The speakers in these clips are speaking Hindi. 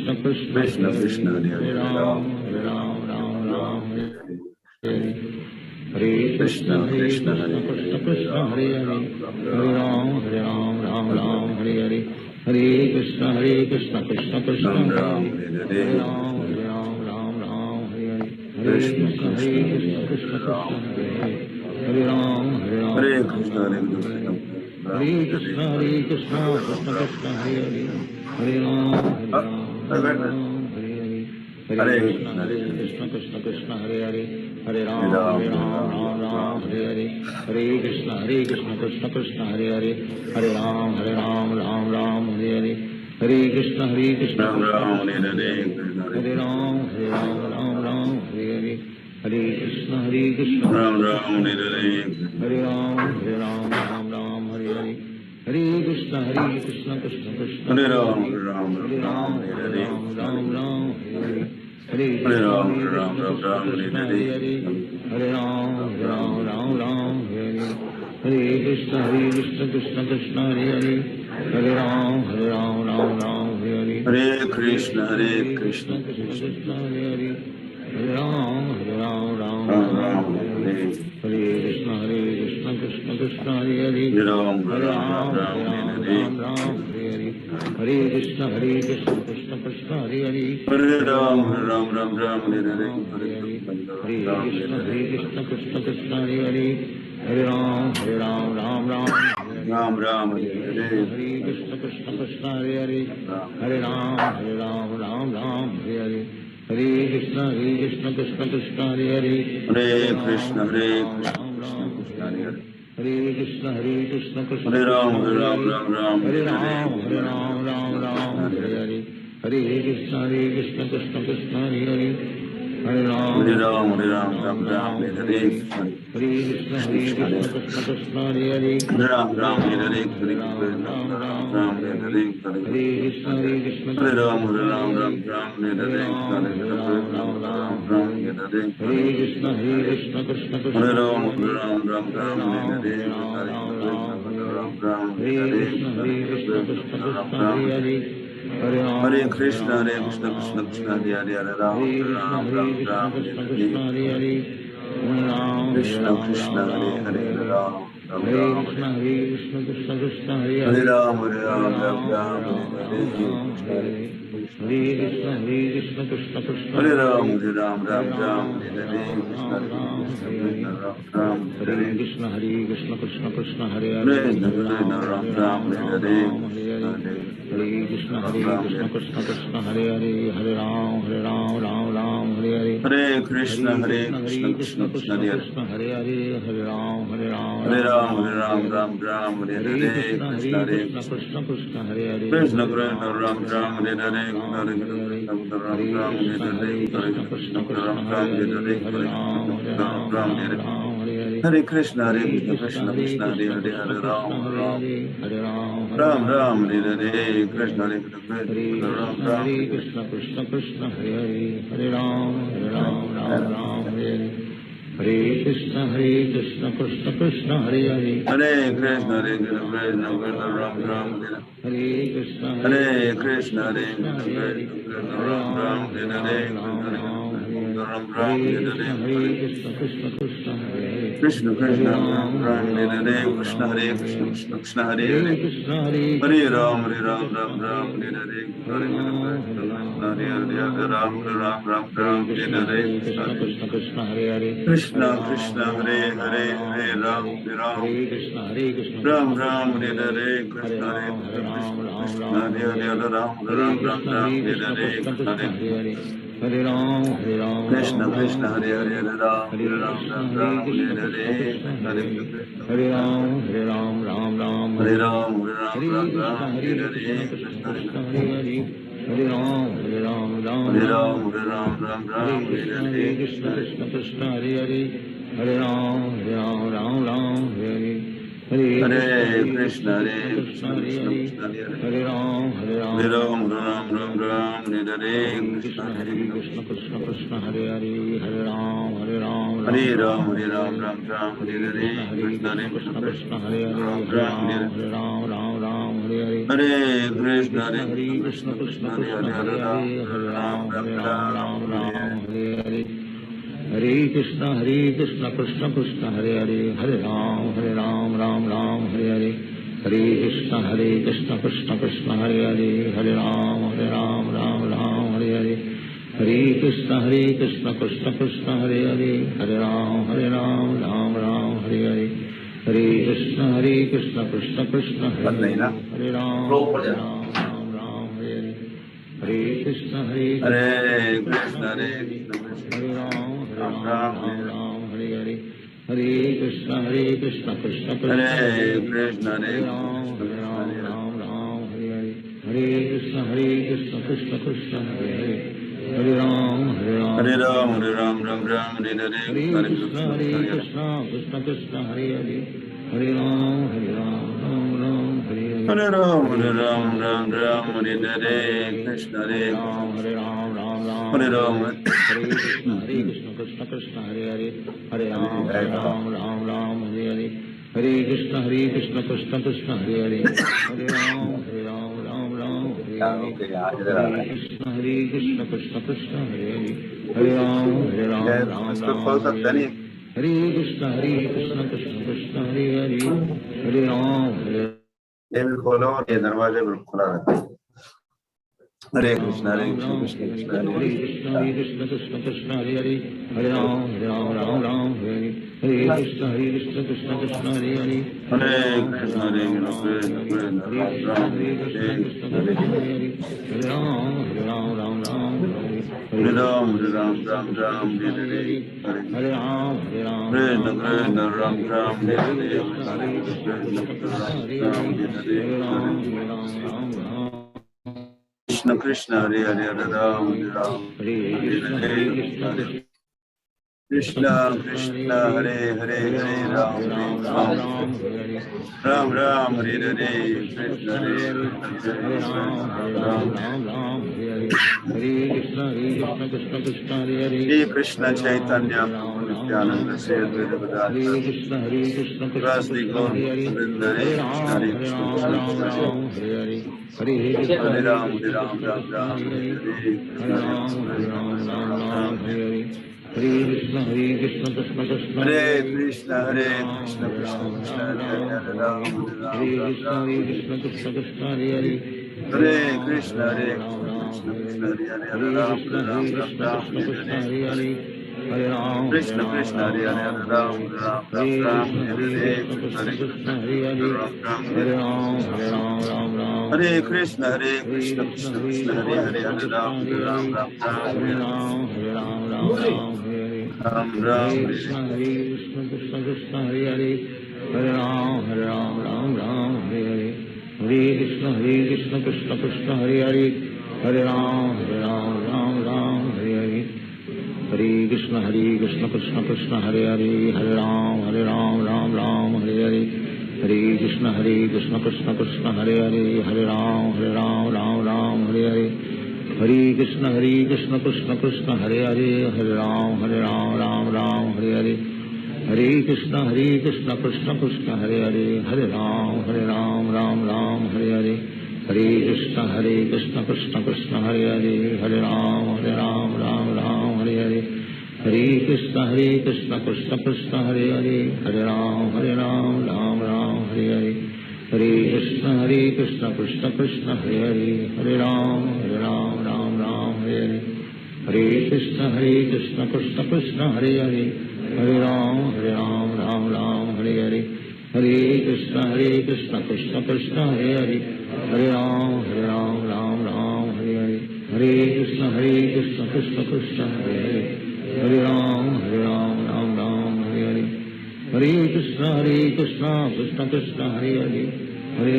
Krishna Krishna Krishna Hare Krishna Hare Hare Hare Ram Ram Hare Ram Ram Ram Hare Hare Krishna Hare Krishna Krishna Hare Krishna Hare Krishna Ram Hare Hare Ram Hare Ram Ram Hare Ram Ram Ram Hare Hare Hare Krishna Krishna Krishna Ram Hare Ram Hare Hare Hare Hare Ram Hare Ram Ram Ram Hare Hare Hare Krishna Krishna Krishna Hare Krishna Hare Krishna Ram Krishna Hare Hare Hare Ram Hare Ram Krishna Ram Hare Hare Krishna Hare Ram Hare Hare Krishna Krishna Ram Krishna Ram Krishna Hare Hare Hare Ram Ram Hare Hare Hare Hare Hare Krishna Krishna Hare Krishna Krishna Krishna Hare Hare Hare Ram Ram Ram Ram Ram Ram Hare Hare Hare Krishna Krishna Krishna Hare Hare Hare Ram Ram Ram Hare Hare Hare Krishna Krishna Ram Krishna Ram Krishna Hare Hare Hare Hare Krishna Hare Ram Ram Hare Hare Hare Krishna Krishna Ram Krishna Ram Krishna Hare Hare Hare Hare Hare Ram Ram Hare Hare Hare Krishna Krishna Krishna Hare Hare Ram Hare Ram Hare Ram Ram Hare Hare Ram Hare Hare Hare Hare Krishna Ram Ram Krishna Krishna Ram Hare Krishna Hare Hare Hare Hare Ram Ram Hare Hare Hare Krishna Krishna Krishna Hare Hare Hare Ram Ram Hare Hare Hare Hare Krishna Krishna Hare Krishna Krishna Krishna Krishna Krishna Hare Hare Hare Ram Ram Ram Ram Hare Hare Hare Hare Hare Krishna Krishna Krishna Hare Hare Hare Ram Hare Ram Ram Ram Hare Hare Hare Hare Hare Krishna Krishna Krishna Hare Hare Hare Hare Ram Ram Ram Ram Hare Hare Hare Hare Hare Ram Hare Ram Hare Krishna Hare Krishna Krishna Hare Hare Hare Ram Ram Hare Hare Ram Ram Hare Hare Krishna Hare Krishna Krishna Hare Hare Ram Hare Ram Hare Hare Hare Krishna Krishna Krishna Hare Hare Hare Hare Ram Krishna Krishna Ram Krishna Hare Hare Hare Hare Krishna Krishna Hare Ram Krishna Hare Ram Hare Ram Hare Hare Hare Ram Krishna Hare Hare Hare Hare Krishna Krishna Krishna Hare Hare Hare Hare Ram Ram Ram Hare Hare Hare Krishna Hare Krishna Krishna Hare Krishna Krishna Hare Hare Ram Hare Ram Hare Ram Hare Ram Hare Hare Hare Hare Hare Krishna Krishna Krishna Hare Ram Krishna Hare Hare Ram Hare Hare Hare Ram Ram Hare Hare Hare Hare Krishna Krishna Hare Krishna Hare Ram Hare Hare Ram Hare Ram Hare Hare Hare Ram Hare Hare Krishna Krishna Krishna Hare Hare Hare Hare Hare Ram Krishna Krishna Hare Krishna Hare Hare Hare Hare Krishna Ram Krishna Hare Krishna Hare Hare Hare Hare Krishna Krishna Hare Ram Hare Hare Hare Hare Ram Krishna Krishna Krishna Hare Hare Hare Ram Hare Ram Hare Hare Hare Hare Krishna Krishna Krishna Krishna Hare Hare Ram Hare Ram Hare Ram Hare Krishna Hare Hare Ram Hare Hare Krishna Krishna Krishna Hare Hare Krishna Hare Krishna Ram Ram Hare Hare Hare Hare Krishna Krishna Krishna Hare Hare Hare Ram Hare Hare Hare Hare Krishna Krishna Krishna Krishna Hare Hare Hare Ram Hare Hare Hare Ram Hare Hare Krishna Hare Krishna Hare Hare Krishna Hare Krishna Ram Hare Hare Hare Krishna Krishna Hare Hare Hare Ram Hare Hare Hare Krishna Hare Krishna Krishna Hare Krishna Hare Ram Hare Hare Ram Ram Ram Hare Hare Krishna Hare Hare Ram Krishna Ram Krishna Hare Hare Hare Ram Hare Hare Hare Krishna Krishna Hare Hare Hare Hare Krishna Ram Ram Hare Ram Hare Hare Krishna Hare Krishna Krishna Hare Hare Hare Ram Ram Ram Hare Hare Ram Hare Ram Krishna Hare Hare Krishna Hare Krishna Ram Hare Krishna Hare Hare Krishna Hare Krishna Krishna Hare Hare Hare Krishna Hare Ram Krishna Hare Ram Hare Hare Hare Ram Hare Hare Krishna Hare Krishna Hare Hare Hare Krishna Krishna Hare Hare Hare Ram Hare Ram Krishna Ram Ram Krishna Hare Hare Hare Hare Hare Krishna Hare Krishna Krishna Ram Hare Hare Hare Hare Ram Hare Ram Krishna Ram Hare Krishna Hare Hare Hare Hare Ram Krishna Krishna Hare Hare Hare Hare Ram Hare Ram Krishna Ram Ram Hare Krishna Hare Hare Hare Hare Hare Ram Hare Hare Hare Ram Hare Ram Krishna Ram Hare Krishna Hare Hare Hare Hare Hare Ram Ram Ram Hare Ram Krishna Hare Krishna Hare Hare Hare Ram Hare Hare Hare Krishna Krishna Hare Krishna Hare Krishna Hare Hare Ram Hare Ram Hare Ram Hare Ram Hare Krishna Krishna Hare Hare Hare Ram Hare Ram Hare Ram Hare Ram Ram Hare Hare Krishna Krishna Krishna Hare Hare Ram Hare Ram Ram Hare Hare Hare Krishna Krishna Krishna Krishna Hare Hare Hare Ram Ram Ram Hare Hare Hare Krishna Krishna Krishna Hare Hare Hare Ram Ram Ram Hare Hare Hare Krishna Krishna Krishna Hare Hare Hare Ram Ram Ram Hare Hare Hare Krishna Krishna Krishna Hare Hare Hare Ram Ram Hare Hare Hare Krishna Krishna Krishna Hare Hare Hare Ram Ram Hare Hare Hare Krishna Hare Krishna Krishna Hare Ram Ram Hare Hare Hare Krishna Krishna Krishna Hare Hare Krishna Hare Ram Hare Hare Hare Krishna Krishna Krishna Hare Hare Hare Ram Hare Ram Ram Hare Hare Hare Krishna Krishna Krishna Hare Hare Hare Ram Ram Hare Hare Hare Ram Ram Hare Hare Krishna Hare Ram Ram Hare Ram Hare Krishna Krishna Hare Hare Hare Ram Ram Hare Hare Hare Krishna Krishna Krishna Hare Hare Hare Ram Ram Hare Hare Hare Krishna Krishna Krishna Hare Hare Hare Ram Ram Hare Hare Hare Krishna Krishna Hare Hare Hare Ram ये भी खोलो और ये दरवाजे भी खुला रहता है हरे Krishna Krishna Krishna Hare Krishna Krishna Hare Hare Hare Ram Ram Hare Hare Hare Krishna Krishna Hare Hare हरे Krishna Krishna Krishna Hare Hare Hare Ram हरे Ram Ram Ram Ram Hare Hare Hare Ram Krishna Krishna Ram Ram Hare Hare Hare Krishna Krishna Hare Hare Hare Ram Hare Hare Krishna Krishna Hare Hare Hare Ram Ram Ram Hare Hare Krishna हरे Hare Ram Hare Krishna Krishna Hare Hare Shri Krishna Chaitanya Nityanand Shri Advaita Hare Gadadhar Krishna Krishna रास्ति Krishna गौर Hare Hare वृंद हरे Hare Krishna Ram Krishna Hare Hare Hare Krishna हरे Ram Krishna Ram Krishna Ram Hare हरे Hare हरे Hare Krishna Ram Hare Hare Hare Krishna Krishna Krishna हरे Hare Hare Krishna Hare Krishna Ram Krishna Hare Hare Hare Hare Ram Hare Ram Hare Ram Krishna Ram Krishna Krishna Hare Hare Hare हरे Ram Krishna Ram Krishna Hare Hare Hare Hare हरे Ram Krishna Ram Krishna Ram Krishna हरे Krishna हरे Hare Hare Hare Ram Krishna Krishna Hare Hare Hare Hare Ram Hare Ram Hare Ram Krishna Hare Hare Krishna हरे Krishna Hare Krishna Hare Ram Ram हरे Hare हरे Ram Hare हरे Hare Krishna Hare Krishna Krishna Hare Hare Krishna हरे Krishna Ram Hare Hare Ram Ram Hare हरे Ram Hare Hare Ram Hare Ram हरे Krishna Krishna Krishna Hare Hare Hare Ram Ram Hare Hare Hare Krishna Krishna Krishna Hare Hare Hare Ram Ram Hare Hare Hare Krishna Krishna Krishna Hare Hare Hare Ram Ram Hare Hare Hare Krishna Krishna Krishna Hare Hare Hare Ram Ram Hare Hare Hare Krishna Krishna Krishna Hare Hare Hare Ram Ram Hare Hare Hare Krishna Krishna Krishna Hare Hare Hare Ram Ram Hare Hare Hare Krishna Krishna Krishna Hare Hare Hare Ram Hare Hare Hare Krishna Krishna Krishna Hare Hare Hare Ram Hare Hare Hare Krishna Krishna Krishna Hare Hare Hare Ram Hare Hare Hare Krishna Krishna Krishna Hare Hare Hare Ram Hare Hare Hare Krishna Krishna Krishna Hare Hare Hare Ram Hare Hare Hare Krishna Krishna Krishna Hare Hare Hare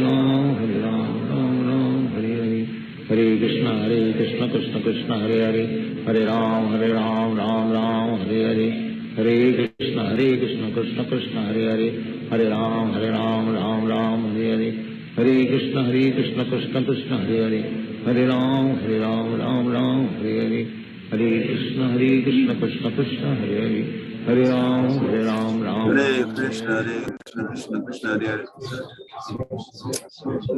Ram Hare Hare Hare Krishna Krishna Krishna Hare Hare Hare Ram Hare Hare Hare Krishna Krishna Krishna Hare Hare Hare Ram Hare Hare Hare Krishna Krishna Krishna Hare Hare Hare Ram Hare Hare Hare Krishna Krishna Krishna Hare Hare Hare Ram Hare Hare Hare Krishna Krishna Krishna Hare Hare Hare Ram हरे Krishna Krishna Krishna Hare Hare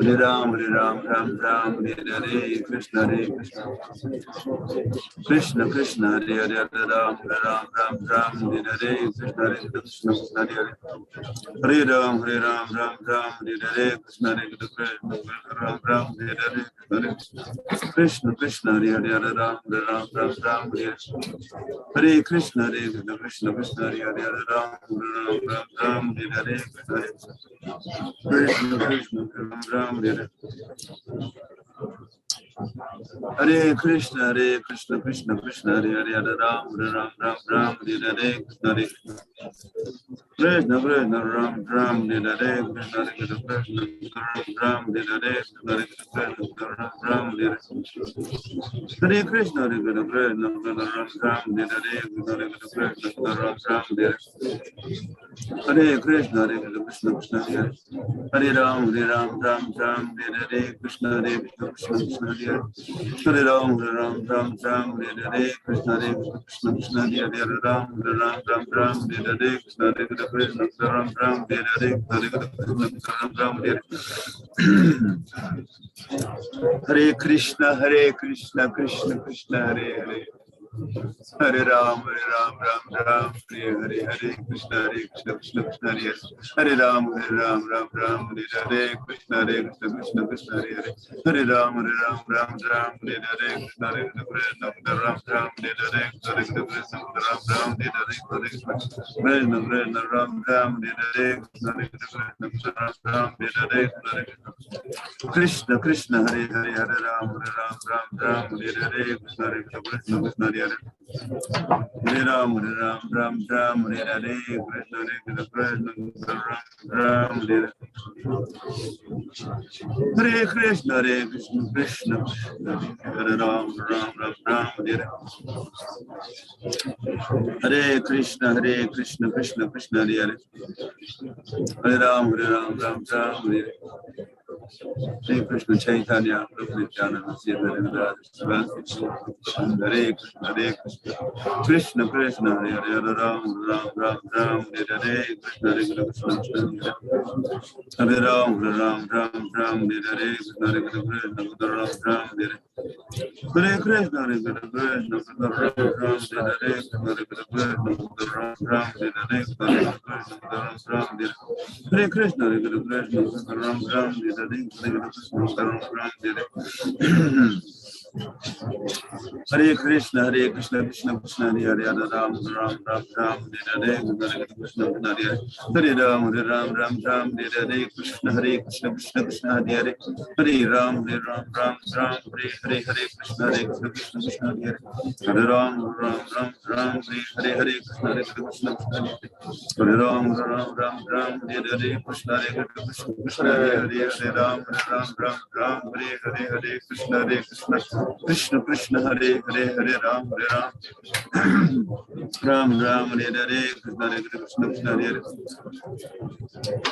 Hare Ram, Ram Ram, Hare Hare, Krishna Krishna, Krishna Krishna, Hare Hare, Ram Ram, Hare Hare, Krishna Krishna, Hare Hare, Hare Ram, Ram Hare Hare, Krishna Krishna, Ram Hare Hare, Krishna Krishna, Hare Hare, Ram Ram, Hare Hare Krishna Krishna, Hare Hare, Ram Hare Hare, Krishna Krishna, Ram Hare Hare Krishna, Krishna Krishna, Hare Hare, Ram Ram, Hare Hare, Krishna Krishna, Ram Hare Hare, Krishna Ram Hare Hare, Ram Hare Hare Krishna, Ram Hare Hare, Hare Krishna, Krishna, Hare Ram, Hare Hare, Krishna Krishna, Hare Ram, Hare Krishna, Krishna, Hare Ram, Hare Hare, Krishna Ram, Hare Hare, Hare Krishna, Krishna Krishna, Hare Hare. Hare Ram, Ram, Hare Hare, Hare Krishna, Krishna, Hare Hare Ram, Ram, Hare Hare, Krishna, Krishna, Hare Hare, Hare Ram, Hare Hare, Krishna, Krishna, Ram, Hare Hare, Hare Krishna, Ram, Hare Hare, Ram, Hare Hare, Krishna, Krishna, Hare Hare, Hare Ram, Hare Hare, Krishna, Krishna, Hare Hare, Hare Ram, Hare Hare, Krishna, Ram, Hare Hare Krishna, Krishna, Hare Ram, Hare Hare Krishna, Krishna, Hare Hare, Hare Ram, Hare Hare Krishna Chaitanya, Prabhu Nityananda, Hare Krishna, Krishna Krishna, Hare Hare, Ram, Hare Hare, Krishna Krishna, Hare Ram, Hare Hare, Krishna Krishna, Ram, Hare Krishna, Krishna, Hare Krishna, Hare Krishna, Krishna Krishna, Hare Hare, Ram, Hare Hare, Krishna Krishna, Hare Ram, Hare Hare, Krishna Krishna, Hare Hare, Hare Ram, Hare Hare, Krishna Krishna, Hare Ram, Hare Hare, Krishna Krishna, Hare Ram, Hare Hare, Krishna Krishna, Hare Ram, Hare Hare, Krishna Krishna, Krishna, Hare Ram, Ram, Hare Hare, Krishna Krishna, Hare Hare Ram, Hare Hare, Krishna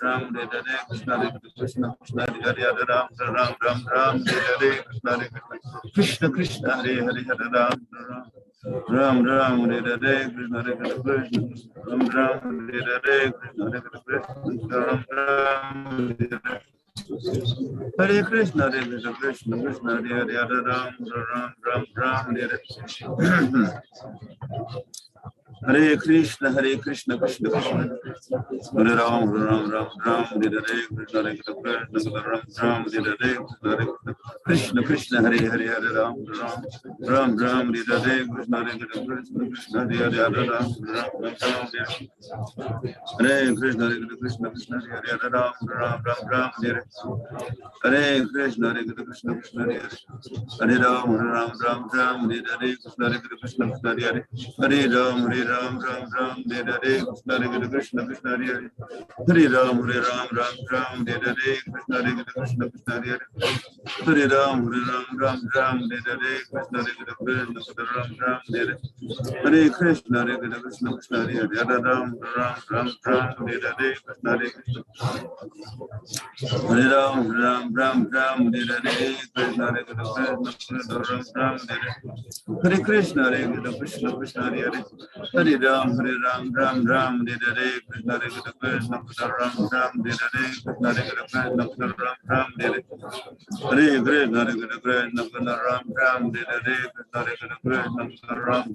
Krishna, Hare Hare Ram, Hare Hare, Krishna Krishna, Hare Hare Ram, Hare Hare, Krishna Krishna, Hare Hare, Ram, Hare Hare, Krishna Krishna, Ram, Hare Hare, Krishna Krishna, Ram, Hare Krishna, Krishna Krishna, Hare Hare, Ram, Hare Hare. Hare Krishna, Krishna Krishna, Hare Ram, Hare Hare, Krishna Ram, Hare Hare, Krishna Krishna, Hare Hare, Hare Ram, Hare Hare, Krishna Krishna, Hare Hare, Hare Ram, Hare Krishna, Krishna Krishna, Hare Hare, Ram, Hare Hare Krishna, Krishna Krishna, Hare Hare Ram, Hare Hare, Krishna Krishna, Hare Hare, Hare Ram, Hare Ram Ram Ram Hare Hare Krishna Hare Krishna Krishna Hare Hare Hare Ram Ram Ram Hare Hare Krishna Hare Krishna Krishna Hare Hare Hare Ram Ram Ram Hare Hare Krishna Hare Krishna Ram Ram Hare Hare Krishna Hare Krishna Krishna Hare Hare Hare Ram Ram Hare Hare Krishna Hare Krishna Hare Ram Hare Krishna Hare Krishna Ram Ram Hare Hare Krishna Hare Krishna Krishna Hare Hare Hare Ram Ram Hare Krishna Hare Krishna Ram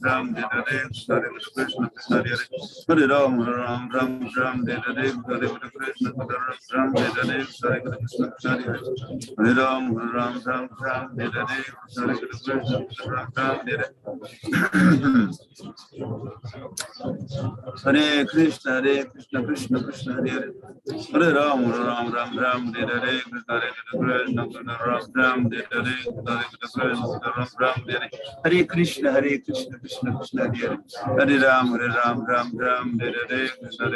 Ram Hare Krishna Hare Krishna Ram Ram Hare Hare Krishna Hare Krishna Ram Ram Hare Krishna Hare Krishna Ram Ram Hare Krishna Hare Krishna Hare Hare Ram Ram Hare Krishna Ram Hare Krishna Hare Krishna Hare Hare Ram Ram Hare Krishna Ram Ram Hare Hare Krishna Krishna Krishna Hare Hare Hare Ram Ram Hare Krishna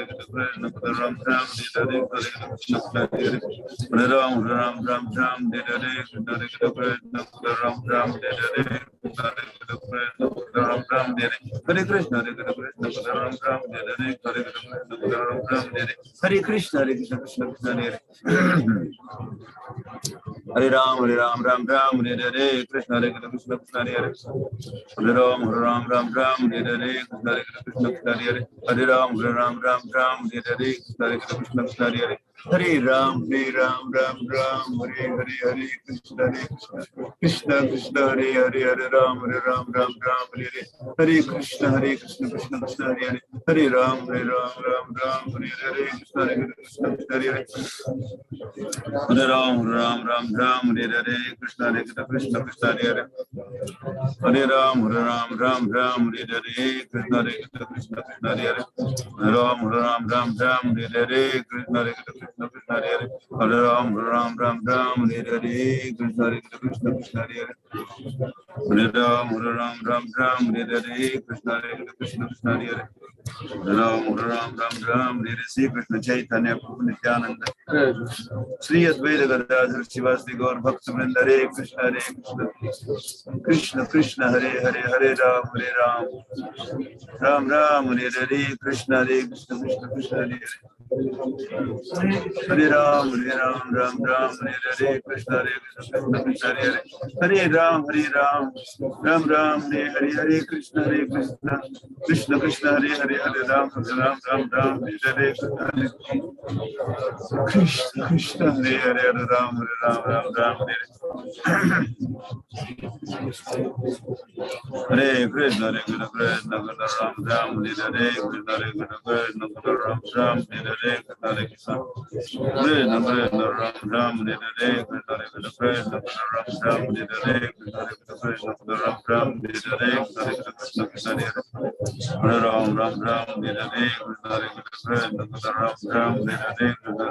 Ram Ram Hare Krishna Ram Ram Hare Hare Krishna Krishna Krishna Hare Hare Hare Ram Ram Hare Krishna Ram Ram Hare Krishna Hare Ram Hare Krishna Ram Ram Hare Ram Ram Hare Hare Krishna Ram Ram Hare Hare Krishna Krishna Krishna Hare Hare Ram Ram Hare Hare Krishna Krishna Krishna Hare Hare Ram Ram Hare Hare Krishna Krishna Krishna Hare Hare Ram Hare Ram Hare Hare Krishna Krishna Krishna Hare Hare Ram Hare Hare Krishna Krishna Krishna Hare Hare Hare Ram Hare Hare Hare Krishna Krishna Krishna Hare Hare Hare Ram Hare Hare Krishna Krishna Krishna Hare Hare Hare Ram Hare Hare Krishna Krishna Krishna Hare Hare Hare Ram Hare Hare Krishna Krishna Krishna Hare Hare Ram Hare Hare Krishna Krishna Krishna Hare Hare Hare Ram Hare Hare Krishna Krishna Krishna Hare Hare Hare Ram Hare Hare Krishna Krishna Krishna Hare Hare Ram Hare Sri Krishna Chaitanya Prabhu Nityananda Sri Advaita Gadadhar Shivasri Gaur Bhakta Vrinda Hare Krishna Krishna Krishna Hare Hare Hare Ram Ram Hare Hare Krishna Krishna Krishna Hare Hare Hare Ram Hare Hare Krishna Krishna Krishna Hare Hare Hare Ram Ram Hare Hare Krishna Krishna Krishna Hare Hare Hare Ram Hare Hare Krishna Krishna Hare Hare Ram Hare Hare Krishna Krishna Ram Hare Krishna Ram Hare Krishna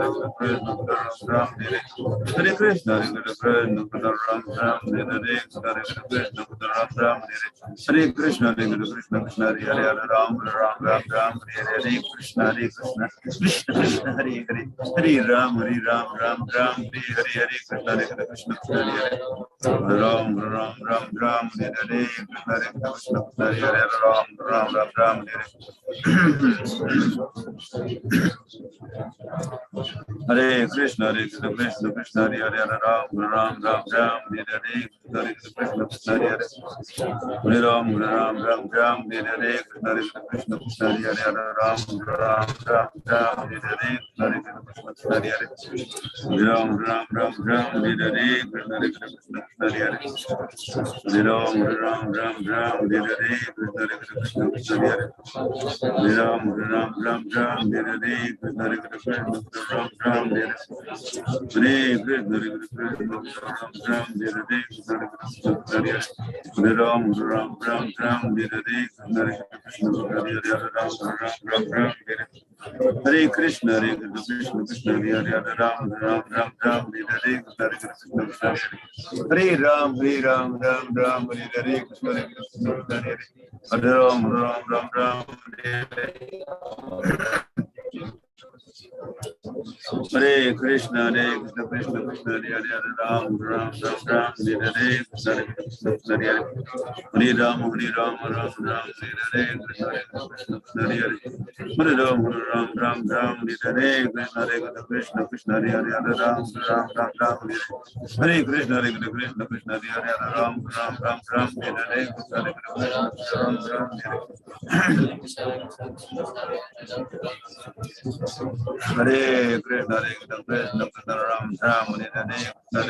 Ram Hare Krishna Ram Hare Krishna Hare Krishna Krishna Hare Hare Ram Hare Krishna Krishna Krishna Hare Hare Hare Ram Hare Hare Krishna Krishna Hare Hare Ram Hare Krishna Hare Hare Ram Hare Krishna Krishna Hare Hare Ram Hare Krishna Hare Hare Hare Ram Hare Hare Krishna Hare Hare Ram Hare Hare Krishna Hare Hare Ram Hare Hare Krishna Hare Hare Hare Ram Hare Hare Krishna Hare Hare Ram Hare Hare Krishna Hare Krishna Krishna Hare Hare Ram Hare Hare Ram, Ram Ram, Hare Hare, Krishna Krishna, Hare Hare Ram, Ram, Hare Krishna, Krishna Krishna, Hare Hare, Ram, Ram, Hare Hare, Krishna Krishna, Hare Hare, Hare Ram, Hare Hare, Krishna Krishna, Hare Hare, Hare Ram, Hare Krishna Krishna, Hare Hare, Hare Ram, Hare Hare Krishna, Krishna, Hare Hare, Hare Ram, Hare Hare, Krishna Hare Krishna, Krishna Ram, Hare Hare, Hare Krishna, Ram, Hare Hare, Hare Ram, Hare Hare, Krishna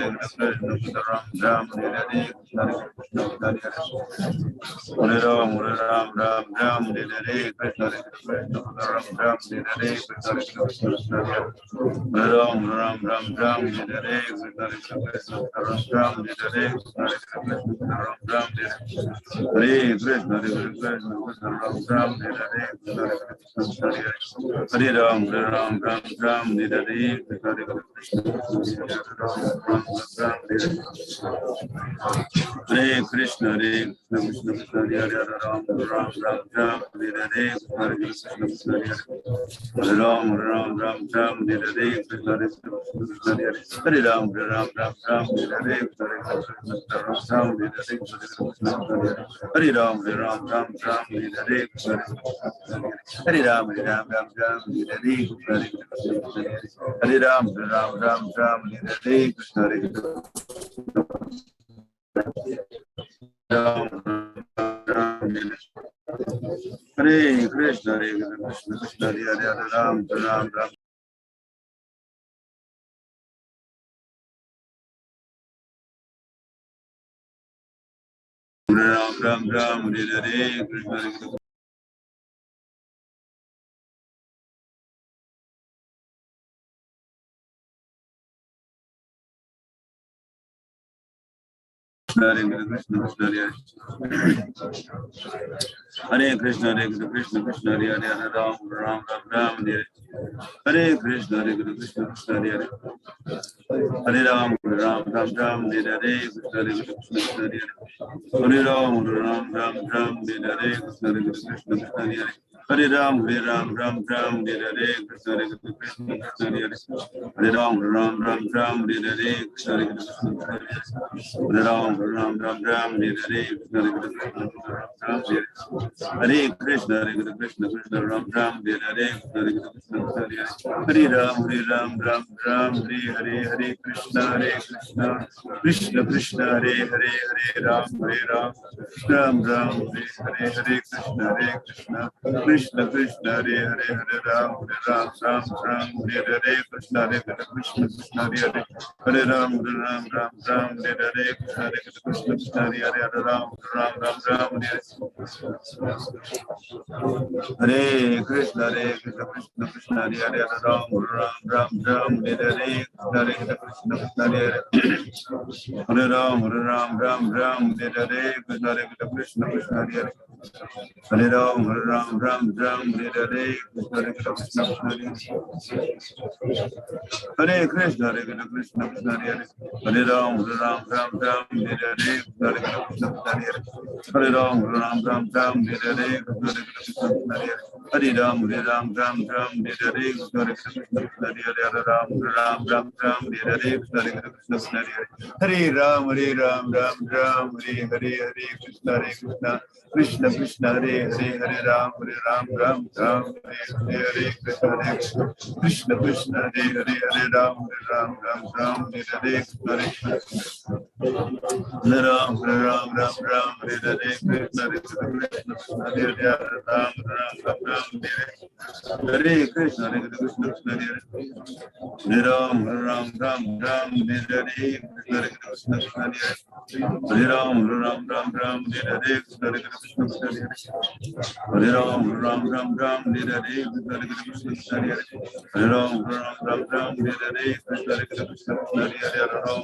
Krishna, Ram, Hare Hare, Krishna Hare Ram, Hare Hare, Krishna Krishna, Ram, Hare Hare, Hare Krishna, Ram, Hare Hare, Hare Ram, Hare Hare, Hare Krishna, Krishna Krishna, Hare Hare, Ram, Hare Hare, Hare Krishna, Hare Ram, Hare Hare, Krishna Krishna, Hare Ram, Hare Hare, Hare Krishna, Hare Ram, Hare Hare, Hare Ram, Hare Hare, Hare Ram, Hare Hare, Krishna Hare Krishna, Krishna, Hare Hare, Ram, Hare Hare, Krishna Hare Krishna, Hare Krishna, Krishna Krishna, Hare Hare, Ram, Hare Hare Krishna, Krishna Krishna, Hare Hare, Hare Ram, Hare Hare, Krishna Krishna, Hare Hare, Hare Ram, Hare Hare, Krishna Krishna, Hare Hare, Hare Ram, Hare Hare, Krishna Krishna, Hare Hare, Hare Ram, Hare Hare, Krishna Krishna, Hare Hare, Hare Ram, Hare Hare, Krishna Krishna, Hare Krishna, Krishna Ram, Hare Hare, Hare Krishna, Hare Ram, Hare Hare, Hare Krishna, Krishna Krishna, Hare Hare, Hare Ram, Ram, Hare Hare, Hare Krishna, Krishna Krishna, Hare Hare, Hare Ram, Ram, Hare Hare, Krishna Krishna, Hare Hare, Hare Ram, Hare Hare, Krishna Krishna, Hare Hare, Hare Ram, Hare Hare Krishna, Krishna Krishna, Hare Hare, Ram, Hare Hare, Hare Krishna, Hare Hare, Hare Ram, Hare Hare, Krishna Krishna, Hare Hare, Hare Ram, Hare Hare, Krishna Krishna, Hare Hare, Hare Krishna, Krishna Krishna, Hare Hare, Hare Ram, Hare Hare, Hare Krishna, Hare Hare, Hare Ram, Hare Hare, Krishna Krishna, Hare Hare, Hare Ram, Hare Hare, Krishna Krishna, Hare Hare, Hare Ram, Hare Hare, Krishna Krishna, Hare Hare, Hare Ram, Hare Hare, Krishna Krishna, Krishna Krishna, Hare Hare, Hare Ram, Hare Hare, Krishna Krishna, Hare Hare, Ram, Hare Hare, Hare Ram, Hare Hare, Krishna Krishna, Hare Hare, Ram, Hare Krishna, Krishna Krishna, Hare Hare Ram, Hare Hare, Krishna Krishna, Hare Hare, Hare Ram, Hare Hare, Krishna Krishna, Hare Hare, Hare Ram, Hare Hare, Krishna Krishna, Hare Hare, Hare Ram, Hare Hare, Krishna Krishna, Hare Hare, Hare Ram, Hare Hare, Krishna Krishna, Hare Hare, Hare Ram,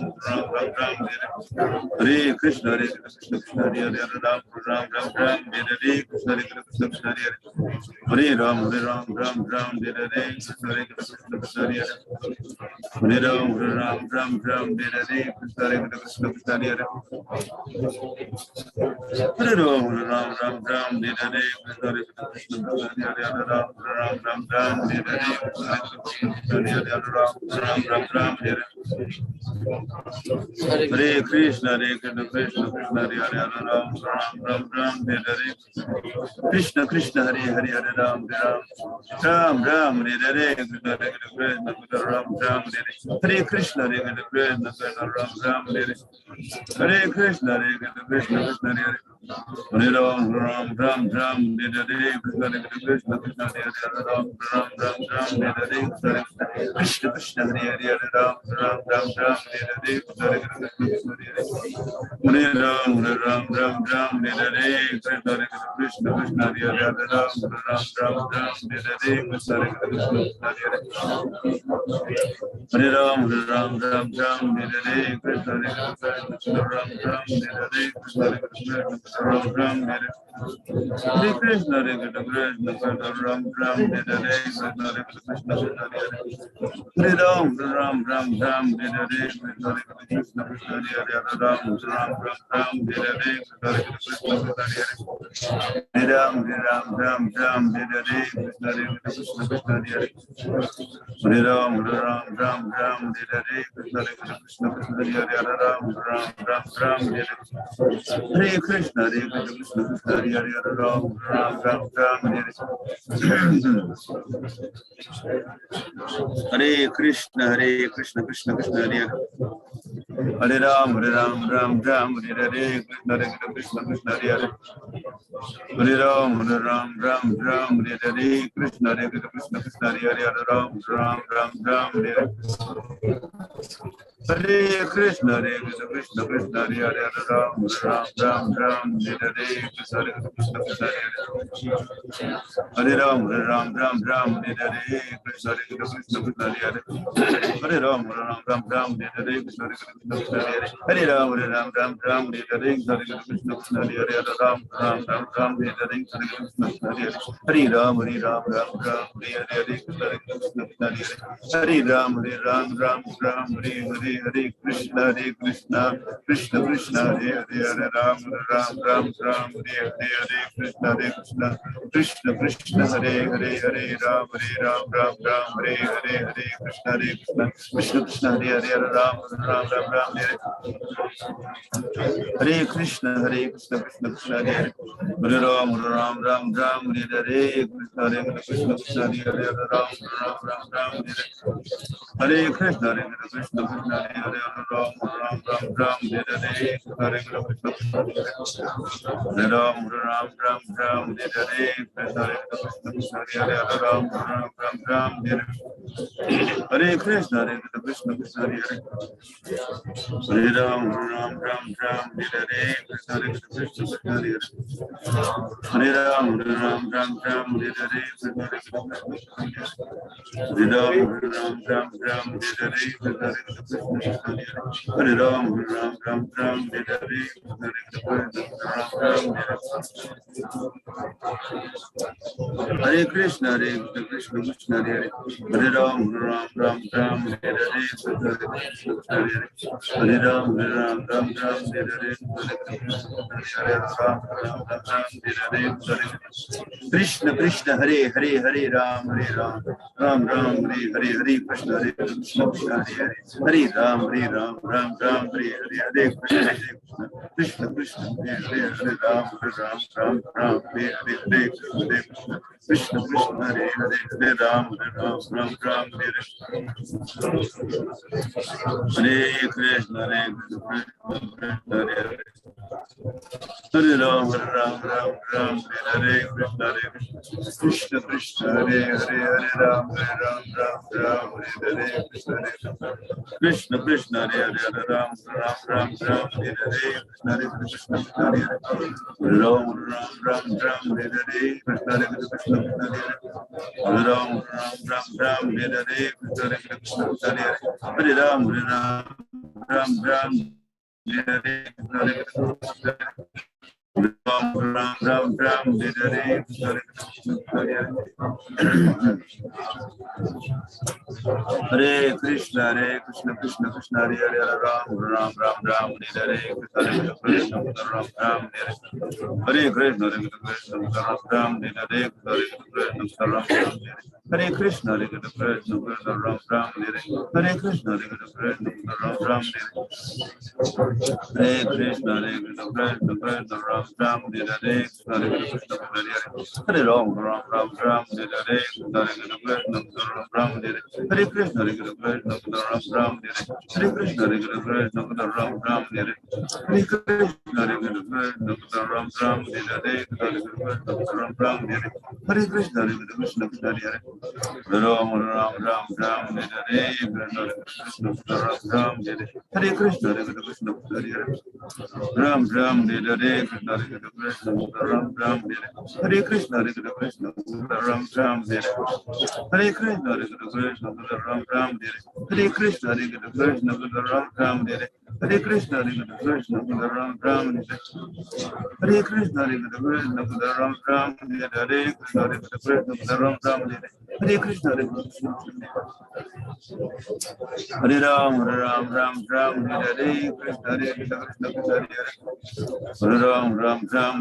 Hare Hare Krishna Hare Krishna Krishna Hare Hare Ram Ram Ram Ram Hare Krishna Hare Krishna Krishna Hare Hare Ram Ram Ram Ram Hare Krishna Hare Krishna Krishna Hare Hare Ram Ram Ram Ram Hare Krishna Hare Krishna Krishna Hare Hare Hare Ram Ram Ram Ram Hare Krishna Hare Krishna Krishna Hare Hare Ram Ram Ram Ram Hare Krishna Hare Ram Ram Ram Hare Hare Krishna Hare Krishna Krishna Krishna Hare Hare Ram Ram Ram Hare Krishna Krishna Hare Hare Hare Ram Ram Ram Hare Hare Krishna Hare Krishna Ram Ram Hare Hare Krishna Hare Krishna Ram Ram Hare Hare Krishna Hare Krishna Krishna Hare Hare Hare Ram Ram Ram Ram Hare Hare Krishna Hare Krishna Krishna Hare Hare Ram Ram Ram Ram Hare Hare Krishna Krishna Hare Hare Ram Ram Ram Ram Hare Hare Krishna Hare Krishna Krishna Hare Hare Hare Ram Ram Ram Ram Hare Hare Krishna Hare Krishna Krishna Hare Hare Ram Ram Ram Ram Hare Hare Krishna Hare Krishna Krishna Hare Hare Hare Ram Ram Ram Ram Hare Hare Krishna Hare Krishna Ram Ram Hare Hare Krishna Hare Krishna Ram Ram Hare Hare Krishna Hare Krishna Ram Ram Hare Hare Krishna Hare Krishna Hare Ram Ram Ram Ram Hare Hare Krishna Hare Krishna Krishna Hare Hare Ram Ram Ram Hare Hare Krishna Hare Krishna Hare Hare Ram Ram Ram Hare Hare Krishna Hare Krishna Krishna Hare Hare Hare Ram Ram Ram Hare Hare Krishna Hare Krishna Krishna Hare Hare Ram Ram Hare Hare Krishna Hare Krishna Krishna Hare Hare Ram Ram Hare Hare Krishna Krishna Krishna Hare Hare Hare Ram Ram Hare Hare Krishna Hare Krishna Krishna Hare Hare Hare Ram Ram Hare Hare Krishna Hare Krishna Krishna Hare Hare Ram Ram Hare Hare Hare Krishna Krishna Krishna Hare Hare Ram Ram Hare Hare Krishna Hare Krishna Krishna Hare Hare Ram Ram Hare Hare Krishna Hare Krishna Krishna Hare Hare Hare Ram Ram Hare Hare Krishna Hare Krishna Krishna Hare Hare Hare Ram Ram Hare Hare Krishna Hare Krishna Krishna Hare Hare Ram Hare Hare Krishna Krishna Hare Hare Hare Ram Hare Hare Krishna Hare Krishna Krishna Hare Hare Ram Hare Hare Krishna Krishna Krishna Hare Hare Ram Hare Hare Krishna Krishna Krishna Hare Hare Ram Hare Hare Krishna Krishna Hare Hare Ram Hare Hare Krishna Krishna Krishna Hare Hare Ram Hare Hare Krishna Krishna Hare Hare Ram Hare Krishna Krishna Krishna Hare Hare Ram Hare Hare Hare Krishna Ram Hare Hare Krishna Krishna Hare Hare Ram Hare Hare Krishna Krishna Hare Hare Hare Ram Hare Hare Krishna Krishna Hare Hare Hare Ram Hare Hare Krishna Hare Ram Hare Hare Hare Ram Hare Hare Krishna Krishna Hare Hare Hare Ram Hare Hare Hare Ram Hare Hare Krishna Krishna Hare Hare Hare Ram Ram Hare Hare Hare Krishna Krishna Hare Hare Hare Ram Hare Hare Hare Krishna Krishna Hare Hare Ram Hare Hare Krishna Krishna Hare Hare Ram Hare Hare Krishna Hare Hare Hare Ram Hare Krishna Krishna Krishna Hare Hare Hare Ram Hare Hare Krishna Krishna Hare Hare Ram Hare Hare Krishna Hare Ram Hare Hare Krishna Krishna Hare Ram Hare Hare Krishna Hare Ram Hare Hare Hare Ram Ram Ram Ram Hare Hare Krishna Krishna Krishna Hare Hare Ram Ram Ram Ram Hare Hare Krishna Ram Ram Hare Krishna Ram Ram Hare Krishna Ram Ram Hare Krishna Ram Ram Hare Krishna Ram Ram Hare Krishna Krishna Ram Ram Hare Krishna Hare Ram Ram Ram Ram Hare Krishna Ram Hare Krishna Ram Ram Hare Krishna Ram Ram Hare Krishna Ram Ram Hare Ram Ram Hare Krishna Krishna Hare Ram Ram Ram Ram Hare Krishna Ram Ram Hare Krishna Krishna Hare Ram Ram Hare Krishna Ram Ram Hare Krishna Ram Ram Hare Krishna Ram Ram Hare Krishna Ram Ram Hare Krishna Ram Ram Hare Krishna Ram Ram Hare Krishna Ram Ram Hare Krishna Hare Ram Ram Ram Ram Hare Krishna Krishna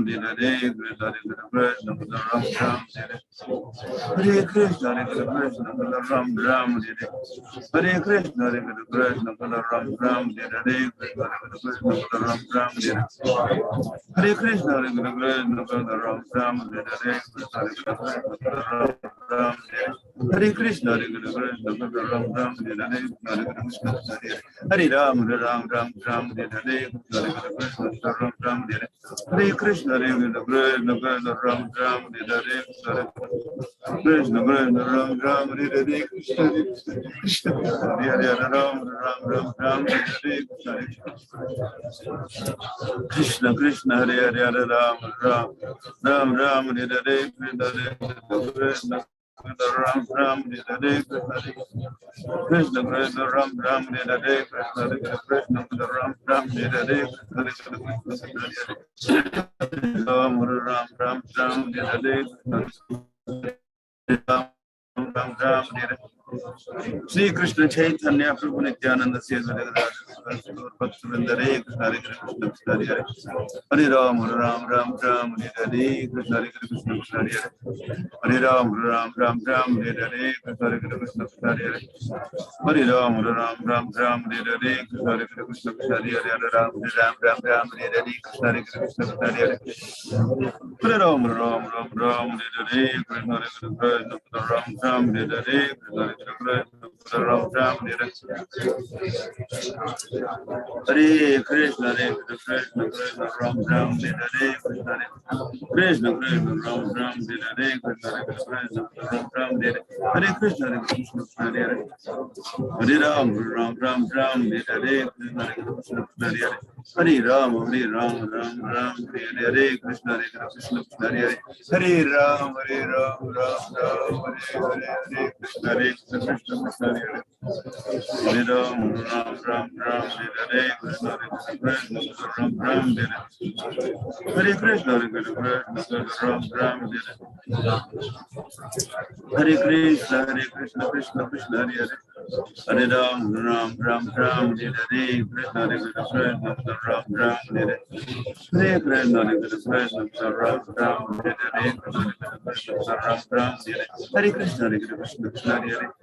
Hare Hare Ram Ram Ram Hare Krishna Ram Ram Hare Krishna Ram Ram Hare Krishna Ram Ram Hare Krishna Ram Ram Hare Krishna Ram Ram Hare Hare Krishna Ram Ram Hare Ram Ram Ram Ram Hare Ram Ram Hare Krishna Ram Ram Hare Krishna Ram Ram Hare Krishna Hare Ram Ram Ram Hare Krishna Krishna Hare Hare Ram Ram Ram Hare Krishna Ram Ram Hare Krishna Krishna Ram Ram Hare Krishna Ram Ram Hare Ram Ram Ram Ram Hare Ram Ram Hare Shri Krishna Chaitanya Prabhu Nityananda Sri Bhaktivinoda Hare Krishna Hare Krishna Hare Hare Ram Ram Ram Ram Hare Krishna Hare Krishna Hare Hare Ram Ram Ram Ram Hare Krishna Hare Krishna Hare Hare Ram Ram Ram Ram Hare Krishna Hare Krishna Hare Hare Ram Ram Ram Ram Hare Krishna Hare Krishna Hare Hare Ram Ram Ram Ram Hare Krishna Hare Krishna Ram Ram Hare Ram Ram Hare Krishna Hare Krishna Ram Ram Hare Krishna Krishna Ram Ram Hare Krishna Ram Ram Hare Krishna Hare Hare Ram Ram Ram Ram Hare Krishna Hare Hare Ram Ram Ram Hare Krishna Hare Hare Ram Ram Hare Krishna Hare Krishna Hare Hare Ram Ram Hare Krishna Ram Ram Hare Krishna Ram Ram Hare Krishna Krishna Krishna Hare Hare Hare Ram Ram Hare Krishna Ram Ram Hare Krishna Ram Ram Hare Hare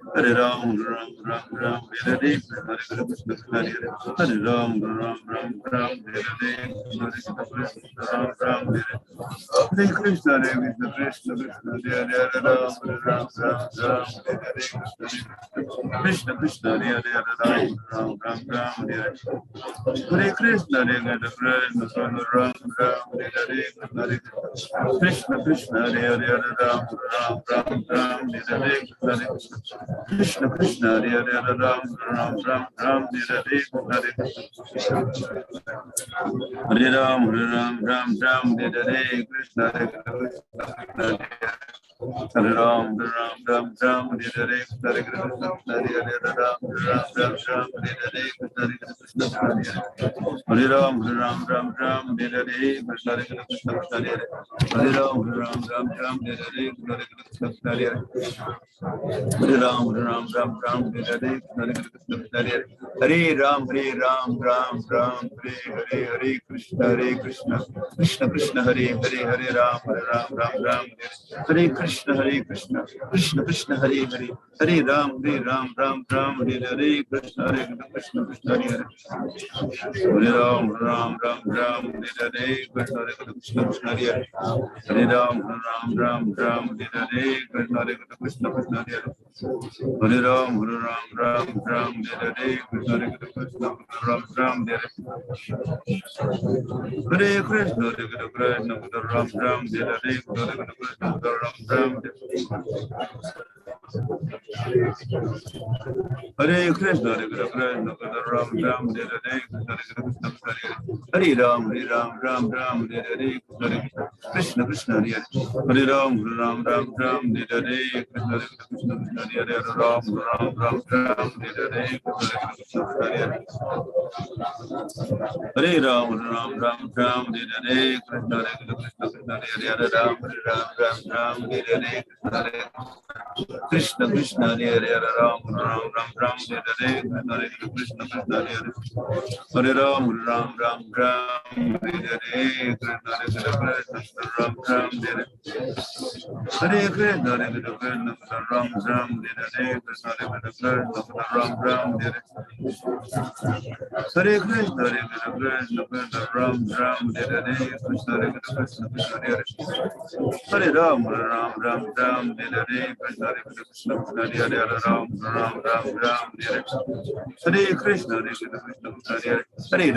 Krishna Hare Hare Ram Hare Krishna Hare Hare Ram Hare Ram Ram Hare Krishna Krishna Hare Hare Ram Hare Krishna Hare Hare Ram Hare Hare Krishna Hare Ram Hare Krishna Hare Hare Ram Hare Krishna Hare Hare Ram Hare Hare Ram, Ram Ram, Hare Krishna, Hare Krishna. Hare Ram, Ram Ram, Hare Krishna, Hare Krishna, Hare Ram, Ram Hare Krishna, Hare Ram, Ram Hare Krishna, Hare Krishna, Hare Ram, Ram Hare Krishna, Hare Hare Ram, Ram Hare Krishna, Hare Ram, Ram Hare Krishna, Krishna Krishna, Hare Ram, Ram, Hare Krishna, Krishna Krishna, Hare Ram, Ram, Hare Krishna, Krishna, Hare Ram, Ram, Hare Krishna, Krishna, Hare Ram, Ram, Hare Krishna, Krishna, Hare Ram, Ram, Hare Krishna, Krishna, Ram, Hare Krishna, Ram, Hare Krishna, Ram, Hare Krishna, Ram, Ram, Hare Krishna, Hare Ram, Hare Krishna, Krishna, Hare Ram, Ram, Hare Krishna, Hare Ram, Hare Krishna, Hare Ram, Hare Krishna, Hare Ram, Hare Krishna, Krishna, Hare Ram, Hare Krishna, Krishna, Hare Ram, Hare Krishna, Ram, Hare Hare Krishna, Hare Krishna, Ram, Hare Krishna, Ram, Hare Hare Krishna, Ram, Hare Krishna, Hare Hare Ram, Hare Krishna, Hare Ram, Hare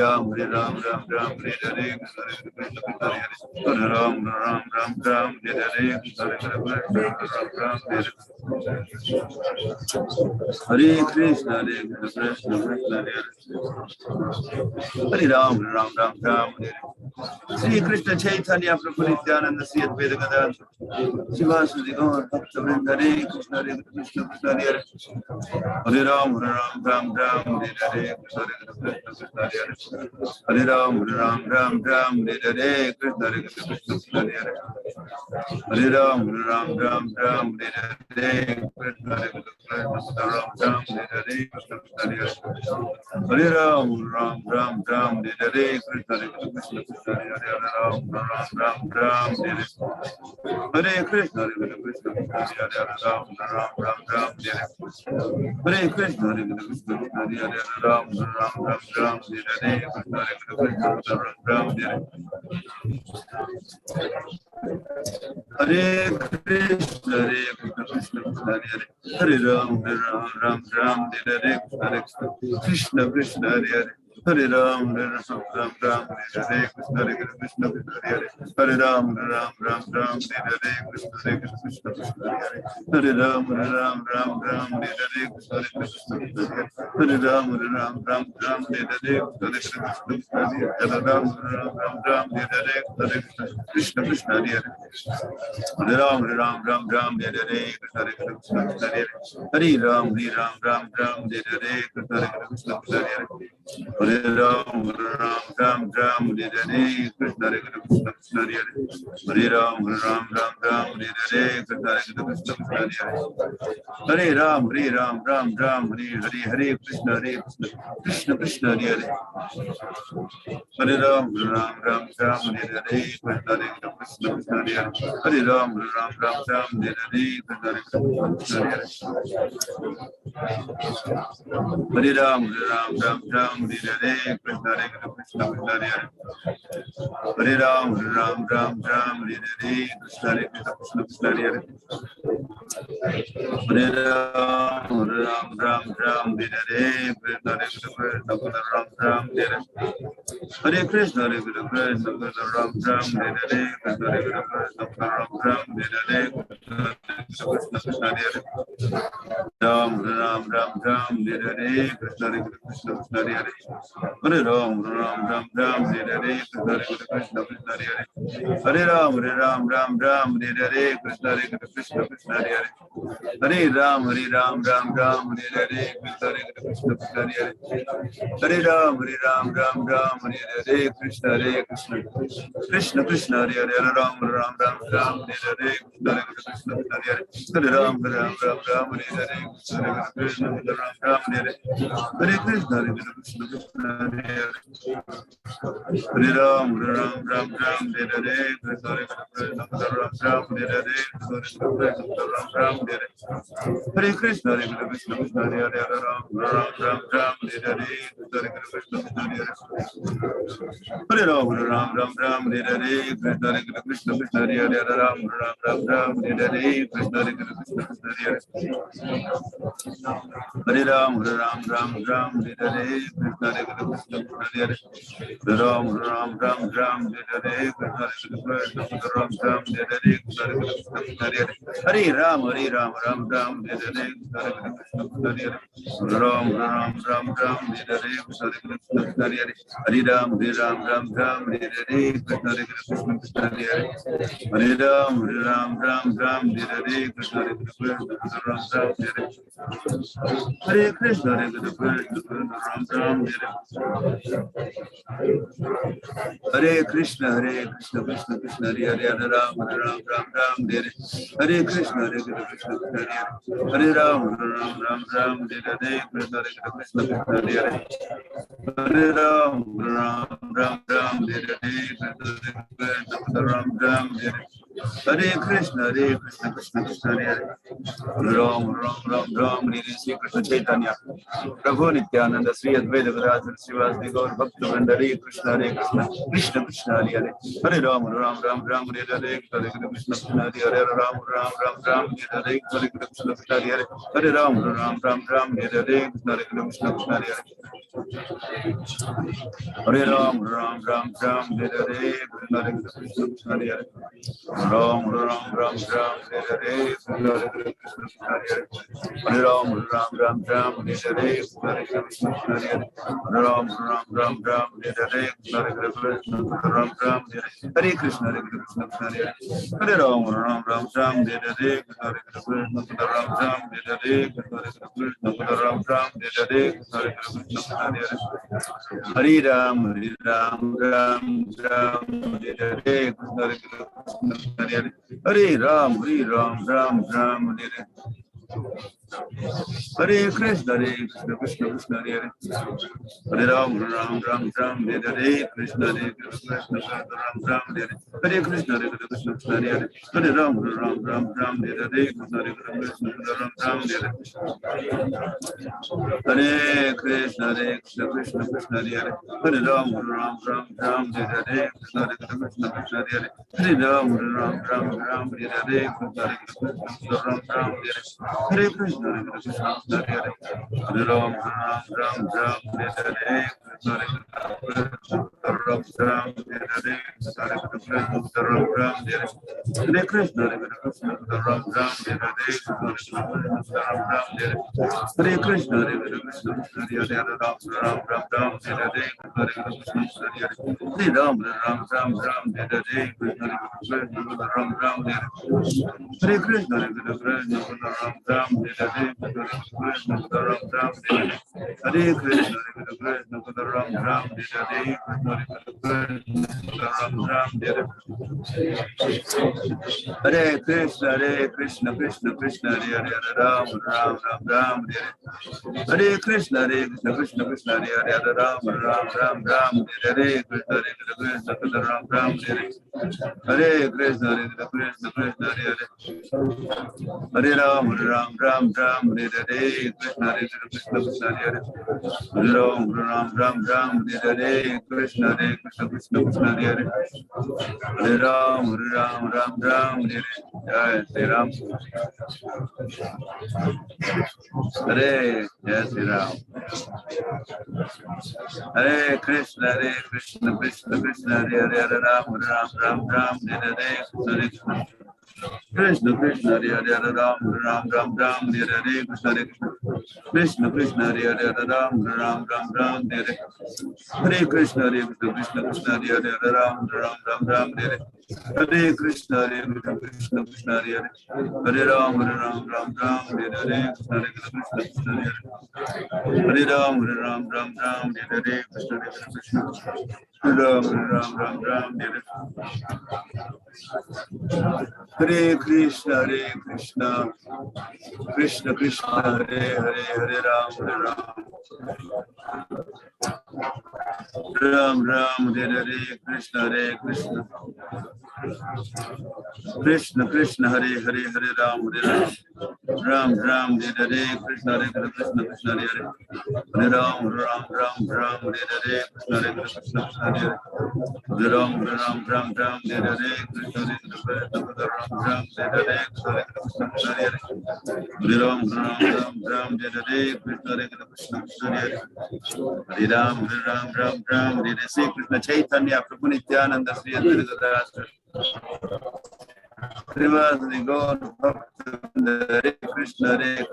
Hare Krishna, Hare Ram, Hare Hare Krishna, Hare Ram, Hare Hare Krishna, Hare Ram, Hare Sri Krishna Chaitanya Prabhu Nityananda Sri Advaita Gadadhar Srivasadi Gaur Bhaktavrinda, Hare Krishna, Krishna, Hare Hare Ram, Hare Krishna, Hare Ram, Hare Krishna, Krishna, Hare Hare Ram, Hare Krishna, Hare Hare Ram, Hare Krishna, Krishna, Hare Ram, Hare Krishna, Hare Ram, Hare Krishna, Hare Ram, Hare Krishna, Hare Ram, Hare Krishna, Krishna, Hare Hare Ram, Hare Krishna, Krishna, Hare Hare Ram, Hare Krishna, Krishna, Hare Ram, Hare Krishna, Hare Ram, Hare Krishna, Hare Ram, Hare Krishna, Krishna, Hare Hare Ram, Hare Krishna, Krishna, Hare Hare Ram, Hare Krishna, Krishna, Hare Hare Ram, Hare Krishna, Krishna, Hare Hare Ram, Hare Krishna, Krishna, Hare Hare Ram, Hare Hare Krishna, Krishna, Krishna, Hare Hare Ram, Hare Krishna, Krishna, Hare Ram, Hare Krishna, Krishna, Hare Hare Ram, Hare Krishna, Krishna, Hare Hare Ram, Hare Krishna, Krishna, Hare Hare Ram, Ram Ram, Hare Krishna, Hare Krishna, Ram Ram, Hare Krishna, Ram Ram, Hare Krishna, Ram Ram Ram Ram, Hare Krishna, Krishna Krishna, Hare Hare Ram Ram Ram Ram, Hare Krishna, Krishna Krishna, Hare Ram Ram Ram, Hare Krishna, Krishna Krishna, Hare Hare Ram Ram Ram, Hare Krishna, Krishna Krishna, Hare Hare Ram Ram Ram, Hare Krishna, Krishna Krishna Krishna, Hare Hare Ram Ram Ram, Hare Krishna, Krishna Krishna, Hare Hare Ram Ram Ram, Hare Krishna, Ram Ram, Hare Krishna, Krishna Krishna, Hare Hare Ram Ram, Hare Krishna, Ram Ram, Hare Krishna, Ram Ram, Hare Krishna, Krishna Krishna, Hare Hare Ram Ram, Hare Krishna, Hare Ram Ram, Hare Krishna, Krishna Krishna, Hare Hare Ram Ram, Hare Krishna, Krishna Krishna, Hare Hare Ram Ram, Hare Krishna, Krishna Krishna, Hare Ram Ram, Hare Krishna, Ram Ram, Hare Krishna, Hare Ram Ram, Hare Krishna, Krishna Hare Ram Ram, Hare Krishna, Krishna Hare Hare Ram Ram, Hare Krishna, Krishna Hare Hare Ram Ram, Hare Krishna, Krishna Ram Ram, Hare Krishna, Ram Ram, Hare Krishna, Krishna Krishna, Hare Hare Ram Ram, Hare Hare Krishna, Krishna Hare Hare Ram Ram, Hare Krishna, Krishna Hare Hare Hare Ram Ram, Hare Krishna, Ram Ram, Hare Krishna, Krishna Krishna, Hare Hare Ram Ram, Hare Shri Krishna Chaitanya Prabhu Nityananda Sri Advaita Gadadhar Srivasadi Gaur Bhakta Vrinda, Hare Krishna, Krishna Krishna, Hare Hare Hare Ram Ram, Hare Hare Krishna Krishna, Hare Hare Ram Ram, Hare Hare Krishna Krishna, Hare Hare Hare Ram Ram, Hare Hare Krishna Krishna, Hare Hare Hare Ram Ram, Hare Hare Krishna Krishna, Hare Hare Ram Ram, Hare Hare Krishna Krishna, Hare Hare Hare Ram Ram, Hare Hare Krishna Krishna, Hare Hare Ram Ram, Hare Hare Krishna Krishna, Ram Ram, Hare Krishna, Krishna Hare Hare Hare Ram Ram, Hare Hare Krishna Krishna, Ram Ram, Hare Hare Krishna Krishna, Ram Ram, Hare Hare Krishna Krishna, Hare Hare Hare Ram, Ram, Hare Hare Krishna Krishna, Hare Hare Hare Ram, Ram, Hare Hare Hare Krishna, Krishna Krishna, Hare Hare Hare Ram, Ram, Hare Hare Krishna Krishna, Ram Ram, Hare Hare Hare Krishna, Krishna Hare Hare Hare Ram, Ram, Hare Hare Krishna Krishna, Ram Ram, Hare Hare Hare Krishna, Krishna Krishna, Hare Hare Hare Ram, Hare Hare Krishna Krishna, Hare Hare Hare Ram, Hare Hare Krishna Krishna, Ram Ram, Hare Hare Krishna, Krishna Hare Hare Hare Ram, Hare Hare Krishna Ram Ram, Hare Hare Krishna Ram Ram, Hare Hare Krishna, Ram Ram, Hare Hare Krishna Ram Ram, Hare Hare Krishna, Hare Hare Ram Ram, Hare Hare Krishna Hare Ram Ram, Hare Hare Krishna Ram Ram, Hare Hare Krishna, Ram Ram, Hare Hare Krishna Ram Ram, Hare Krishna, Ram Ram, Hare Hare Ram Ram, Hare Krishna, Krishna Krishna, Hare Hare Ram Ram, Hare Hare Krishna, Krishna Krishna, Hare Hare Ram Ram, Hare Krishna, Ram Ram, Hare Krishna, Krishna Krishna, Hare Hare Hare Ram, Hare Hare Krishna, Krishna Hare Hare Hare Ram, Hare Hare Krishna, Krishna Krishna, Hare Hare Hare Ram, Hare Hare Jai Sri Ram. Hare Jai Sri Ram. Hare Krishna Krishna Krishna Hare Hare Hare Ram Ram Ram Ram Hare Hare Hare Krishna Krishna Krishna Hare Hare Hare Ram Ram Ram Ram Hare Hare Krishna Krishna Krishna Hare Hare Hare Ram Ram Ram Ram Hare Krishna Krishna Krishna Hare Hare Hare Ram Ram Ram Ram Hare Krishna Krishna Krishna Hare Hare Ram Ram Ram Ram Hare Krishna Krishna Hare Ram Ram Ram Hare Krishna Krishna Ram Ram Ram Hare Krishna Krishna Krishna Hare Hare Hare Ram Ram Hare Krishna Krishna Krishna Hare Hare Hare Ram Ram Hare Krishna Krishna Hare Ram Ram Hare Krishna Krishna Hare Ram Ram Hare Krishna Ram Hare Krishna Hare Ram Hare Krishna Krishna Hare Hare Ram Hare Sri Krishna Chaitanya Prabhu Nityananda Sri Advaita Srivasadi Gaur Bhakta Hare Krishna Hare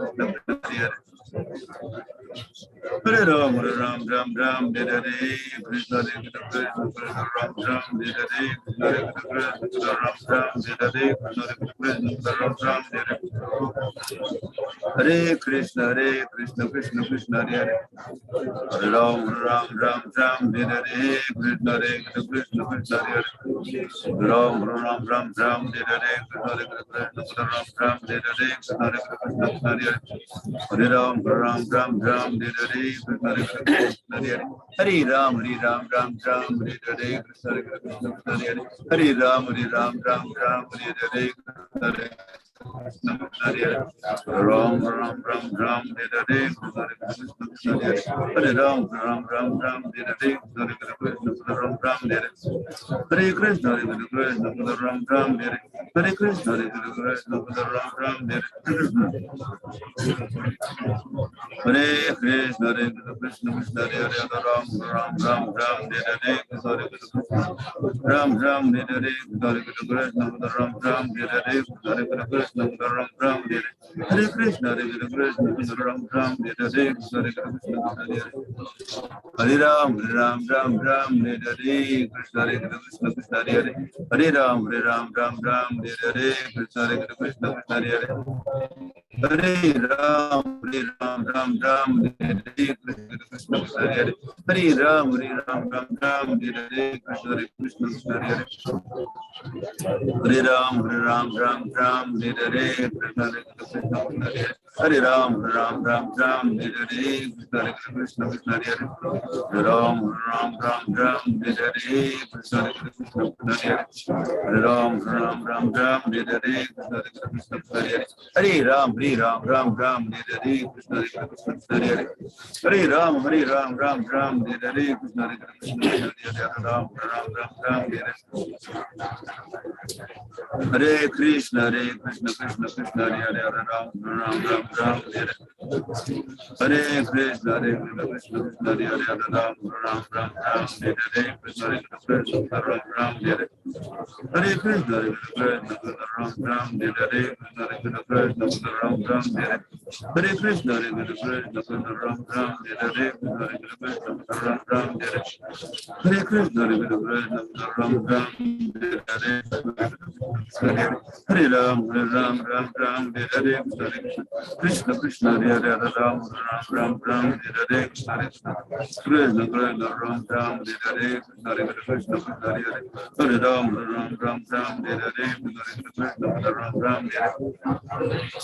Hare Ram Hare Krishna Krishna Ram Hare Krishna Ram Hare Hare Krishna Krishna Krishna Hare Ram Hare Krishna Krishna Hare Ram Hare Krishna Hare Ram Hare Ram Hare Hare Ram Hare Hare Ram Hare Hare Ram Hare Krishna Hare Krishna Hare Krishna Krishna Hare Hare Ram Hare Ram Hare Krishna Ram Hare Krishna Hare Krishna Ram Hare Hare Ram Hare Krishna Krishna Hare Hare Ram Hare Krishna Krishna Hare Hare Ram Hare Krishna Hare Hare Ram Hare Krishna Hare Hare Ram Hare Krishna Hare Ram Hare Krishna Hare Ram Hare Krishna Hare Ram Hare Krishna Hare Ram Hare Krishna Hare Hare Ram Hare Krishna Ram Hare Krishna Krishna Hare Hare Ram Hare Hare Krishna Krishna Hare Hare Ram Hare Krishna Ram Hare Hare Krishna Ram Hare Krishna Ram Hare Krishna Ram Hare Hare Krishna Ram Hare Ram Hare Krishna Krishna Hare Hare Ram Hare Krishna Ram Hare Krishna Hare Ram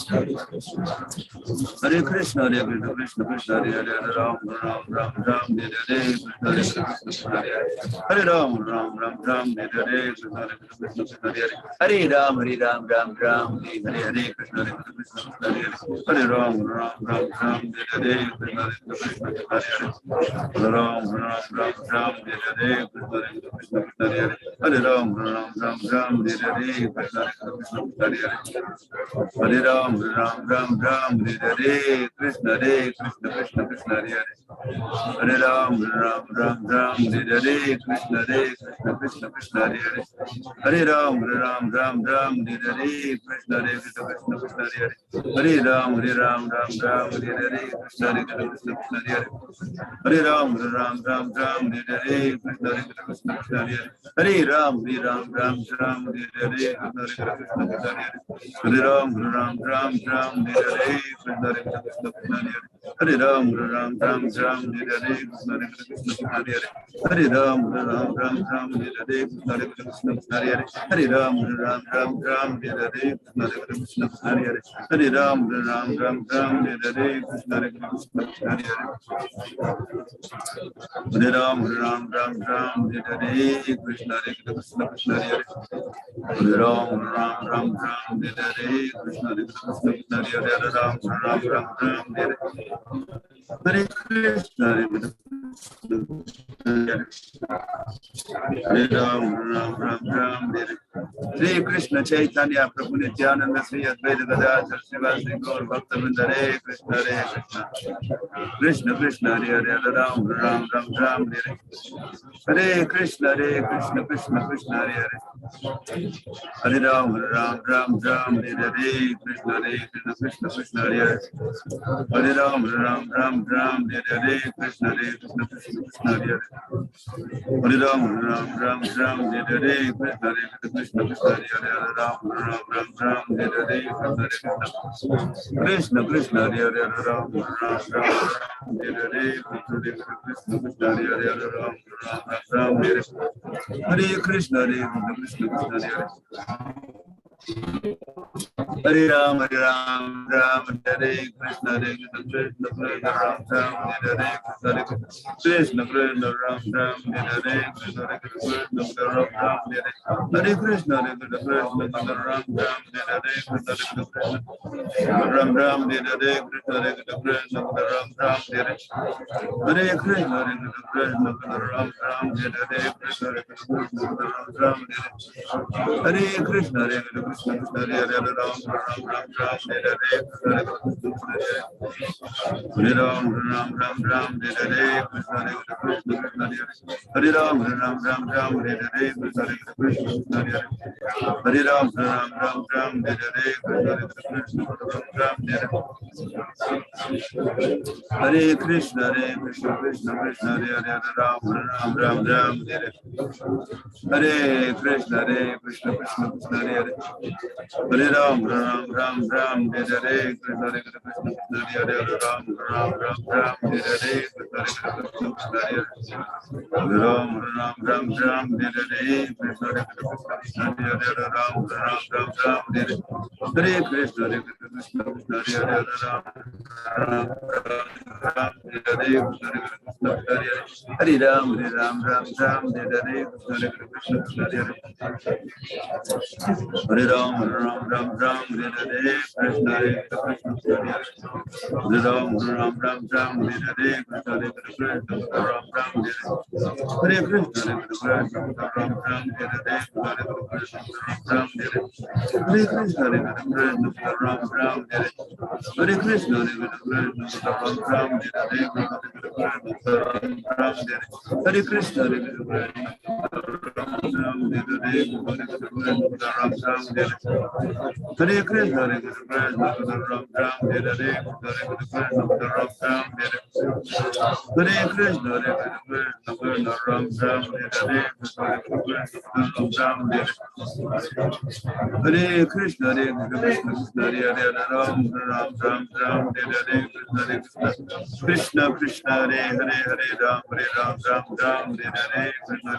Hare Hare Krishna, Hare Krishna, Krishna Krishna, Hare Hare, Hare Ram, Ram Ram, Ram, Hare Hare, Krishna Hare Krishna, Hare Hare, Hare Ram, Ram Ram, Ram, Hare Hare, Krishna Hare Krishna, Hare Hare, Hare Ram, Ram, Ram, Ram, Hare Hare, Krishna Hare Krishna, Hare Hare, Hare Ram, Ram, Ram, Ram, Hare Hare, Krishna Hare Krishna, Hare Hare, Hare Ram, Ram, Ram, Ram, Hare Hare, Krishna Hare Krishna, Hare Hare, Hare Ram, Ram, Ram, Ram, Hare Hare, Krishna Hare Krishna, Hare Hare, Hare Ram, Ram, Ram, Ram, Hare Hare, Krishna Hare Krishna, Krishna Krishna, Hare Hare, Hare Ram, Ram, Ram, Ram, Hare Hare, Krishna Krishna, Krishna Hare Hare, Hare Ram, Ram, Ram, Ram, Hare Hare, Krishna Krishna, Krishna Hare Hare, Hare Ram, Ram, Ram, Ram, Hare Hare, Krishna Krishna, Krishna Hare Hare, Hare Ram, Ram, Ram, Ram, Hare Hare, Krishna Krishna, Krishna Hare Hare, Hare Ram, Ram, Ram, Ram, Hare Hare, Krishna Krishna, Krishna Hare Hare, Hare Ram, Ram, Ram, Ram, Hare Hare, Krishna Krishna, Krishna Hare Hare, Hare Ram, Ram, Ram, Ram, Hare Hare, Krishna Krishna, Krishna Hare Hare, Hare Ram, Ram, Ram, Ram, Hare Hare, Krishna Krishna, Krishna Hare Hare, Hare Ram, Ram, Ram, Ram, Hare Hare, Krishna Krishna, Krishna Hare Hare, Hare Ram, Ram, Ram, Ram, Hare Hare, Krishna Krishna, Krishna Hare Hare, Hare Ram, Ram, Ram, Ram, Hare Hare, Krishna Krishna, Krishna Hare Hare, Hare Ram, Ram, Ram, Ram, Hare Hare, Krishna Krishna, Krishna Hare Hare, Hare Ram, Ram, Ram, Ram, Hare Hare Krishna, Hare Ram, Ram, Ram, Ram, Hare Shri Krishna Chaitanya Prabhu Nityananda Sri Advaita Gadadhar Srivasadi Gaur Bhaktavinda, Hare Krishna, Hare Krishna, Krishna Krishna, Hare Hare, Hare Ram, Ram, Ram, Ram, Hare Hare Krishna, Krishna Krishna, Hare Hare, Hare Ram, Ram, Ram, Ram, Hare Hare, Krishna Krishna, Krishna Hare Hare, Hare Ram, Ram, Ram, Ram, Hare Hare, Krishna Krishna, Krishna Hare Hare, Hare Ram, Ram, Ram, Ram, Hare Hare, Krishna Krishna, Krishna Hare Hare, Hare Ram, Ram, Ram, Ram, Hare Hare, Krishna Krishna, Hare Hare, Hare Ram, Ram, Ram, Hare Hare, Krishna Krishna, Hare Hare, Hare Ram, Ram, Ram, Hare Hare Krishna, Krishna Krishna, Hare Hare, Hare Ram, Ram, Hare Krishna, Krishna Krishna, Ram, Ram, Hare Hare, Krishna Krishna, Ram, Ram, Hare Hare, Krishna Krishna, Ram, Ram, Hare Hare Krishna, Krishna, Ram, Ram, Hare Hare, Krishna Krishna, Ram, Ram, Hare Hare, Krishna Krishna, Ram, Ram, Hare Hare Krishna, Krishna, Ram, Ram, Hare Hare, Krishna Krishna, Ram, Ram, Hare Krishna, Krishna Krishna, Hare Hare, Ram, Ram, Ram, Hare Hare, Hare Ram, Ram, Ram, Hare Hare, Krishna Krishna, Hare Ram, Ram, Ram, Hare Hare, Krishna Krishna, Hare Hare Ram, Ram, Ram, Hare Hare, Krishna Krishna, Hare Krishna, Krishna Krishna, Hare Hare, Ram, Ram, Hare Hare Krishna, Krishna Krishna, Hare Hare, Hare Ram, Ram, Hare Hare, Krishna Krishna, Hare Hare, Ram, Ram, Hare Hare, Krishna Krishna, Hare Hare, Ram, Ram, Hare Hare, Krishna Krishna, Hare Hare, Ram, Ram, Hare Hare, Hare Krishna, Krishna Krishna, Hare Hare, Ram, Ram, Hare Hare, Krishna Krishna, Hare Hare, Hare Ram, Hare Hare, Krishna Krishna, Hare Hare, Hare Ram, Hare Hare, Krishna Krishna, Hare Hare, Hare Ram, Hare Hare, Krishna Krishna, Ram, Hare Hare Krishna, Ram, Hare Hare, Hare Krishna, Hare Krishna, Ram, Hare Hare Krishna, Ram, Hare Hare Krishna, Hare Krishna, Hare Krishna, Hare Krishna, Krishna Ram Ram, Hare Krishna, Ram Ram, Hare Krishna, Hare Krishna, Hare Hare Ram Ram Ram Ram, Hare Krishna, Krishna Krishna, Hare Hare, Hare Ram Ram Ram, Hare Krishna, Krishna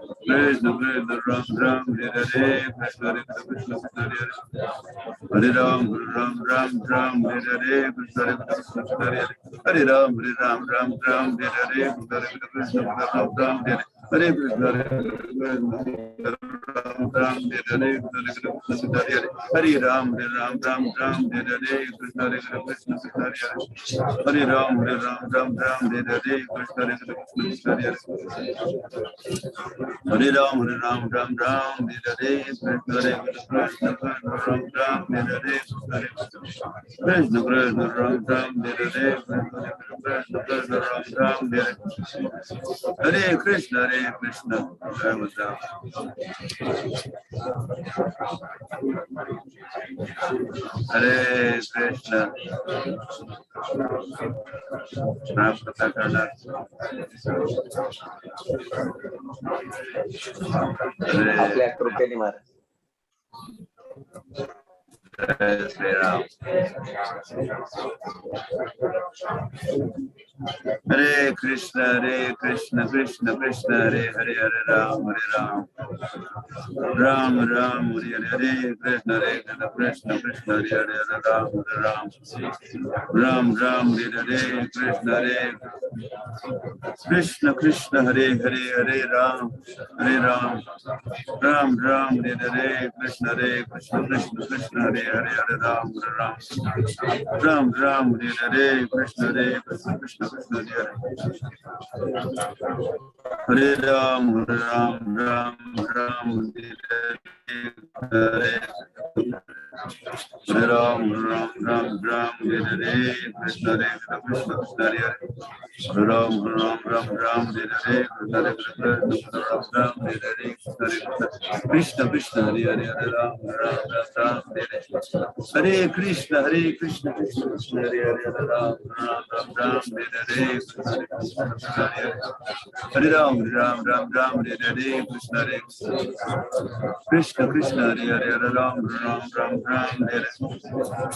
Krishna, Ram Ram, Hare Hare, Krishna Krishna, Hare Ram Ram Ram, Hare Hare, Krishna Krishna, Hare Ram Ram Ram, Hare Hare, Krishna Ram Ram, Hare Krishna, Ram Ram, Hare Hare, Krishna Hare Ram Ram Ram, Hare Hare, Krishna Krishna, Hare Ram Ram Ram, Hare Hare, Krishna Krishna, Hare Ram Ram Ram, Hare Hare, Krishna Krishna, Ram Ram, Hare Hare, Krishna Krishna, Ram Ram, Hare Hare, Krishna Krishna, Ram Ram, Hare Krishna, Hare Krishna, Hare Krishna, Hare Krishna. नाम पता करना। आपल्या कृपेने महाराज। जय Shri Ram. Hare Krishna, Krishna Krishna, Hare Hare, Hare Ram, Ram Ram, Hare Hare, Krishna Krishna, Krishna Hare Hare, Ram, Ram Ram, Hare Hare, Krishna Krishna, Hare Hare, Hare Ram, Ram Ram, Hare Hare, Krishna Krishna, Krishna Hare Hare, Ram, Ram Ram, Hare Hare, Krishna Krishna, Krishna Hare Ram, Ram Ram, Hare Ram, Ram Ram, Hare Krishna Krishna, Hare Ram, Ram Hare Krishna Krishna Krishna, Hare Ram, Ram Hare Krishna, Krishna Krishna, Hare Ram, Ram Hare Hare Ram, Ram Hare Krishna Krishna, Hare Ram, Ram Hare Hare Krishna, Krishna Krishna, Hare Hare Ram, Ram Hare Krishna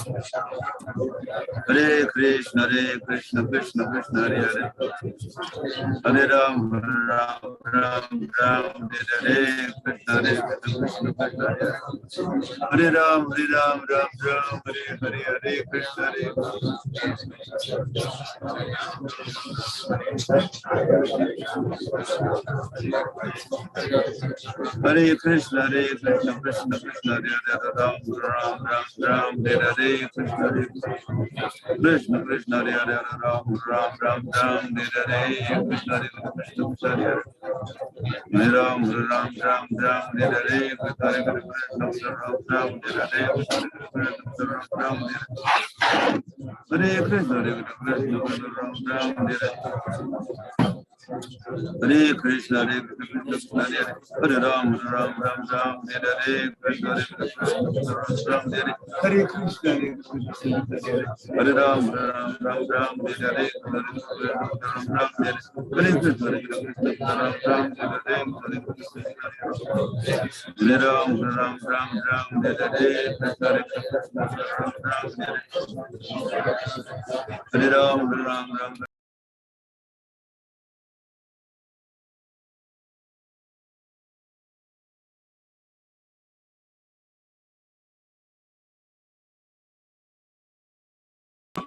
Krishna, Hare Ram, Ram Hare Krishna Hare Krishna, Krishna Krishna, Hare Ram, Ram Hare Krishna Krishna, Hare Ram, Ram Hare Krishna Hare Ram, Ram Hare Krishna Ram Hare Krishna, Ram Hare Hare Krishna, Krishna Hare Ram, Ram Hare Krishna Ram Hare Krishna, Hare Ram, Ram Hare Hare Krishna, Ram Hare Ram, Ram Hare Krishna, Hare Ram, Ram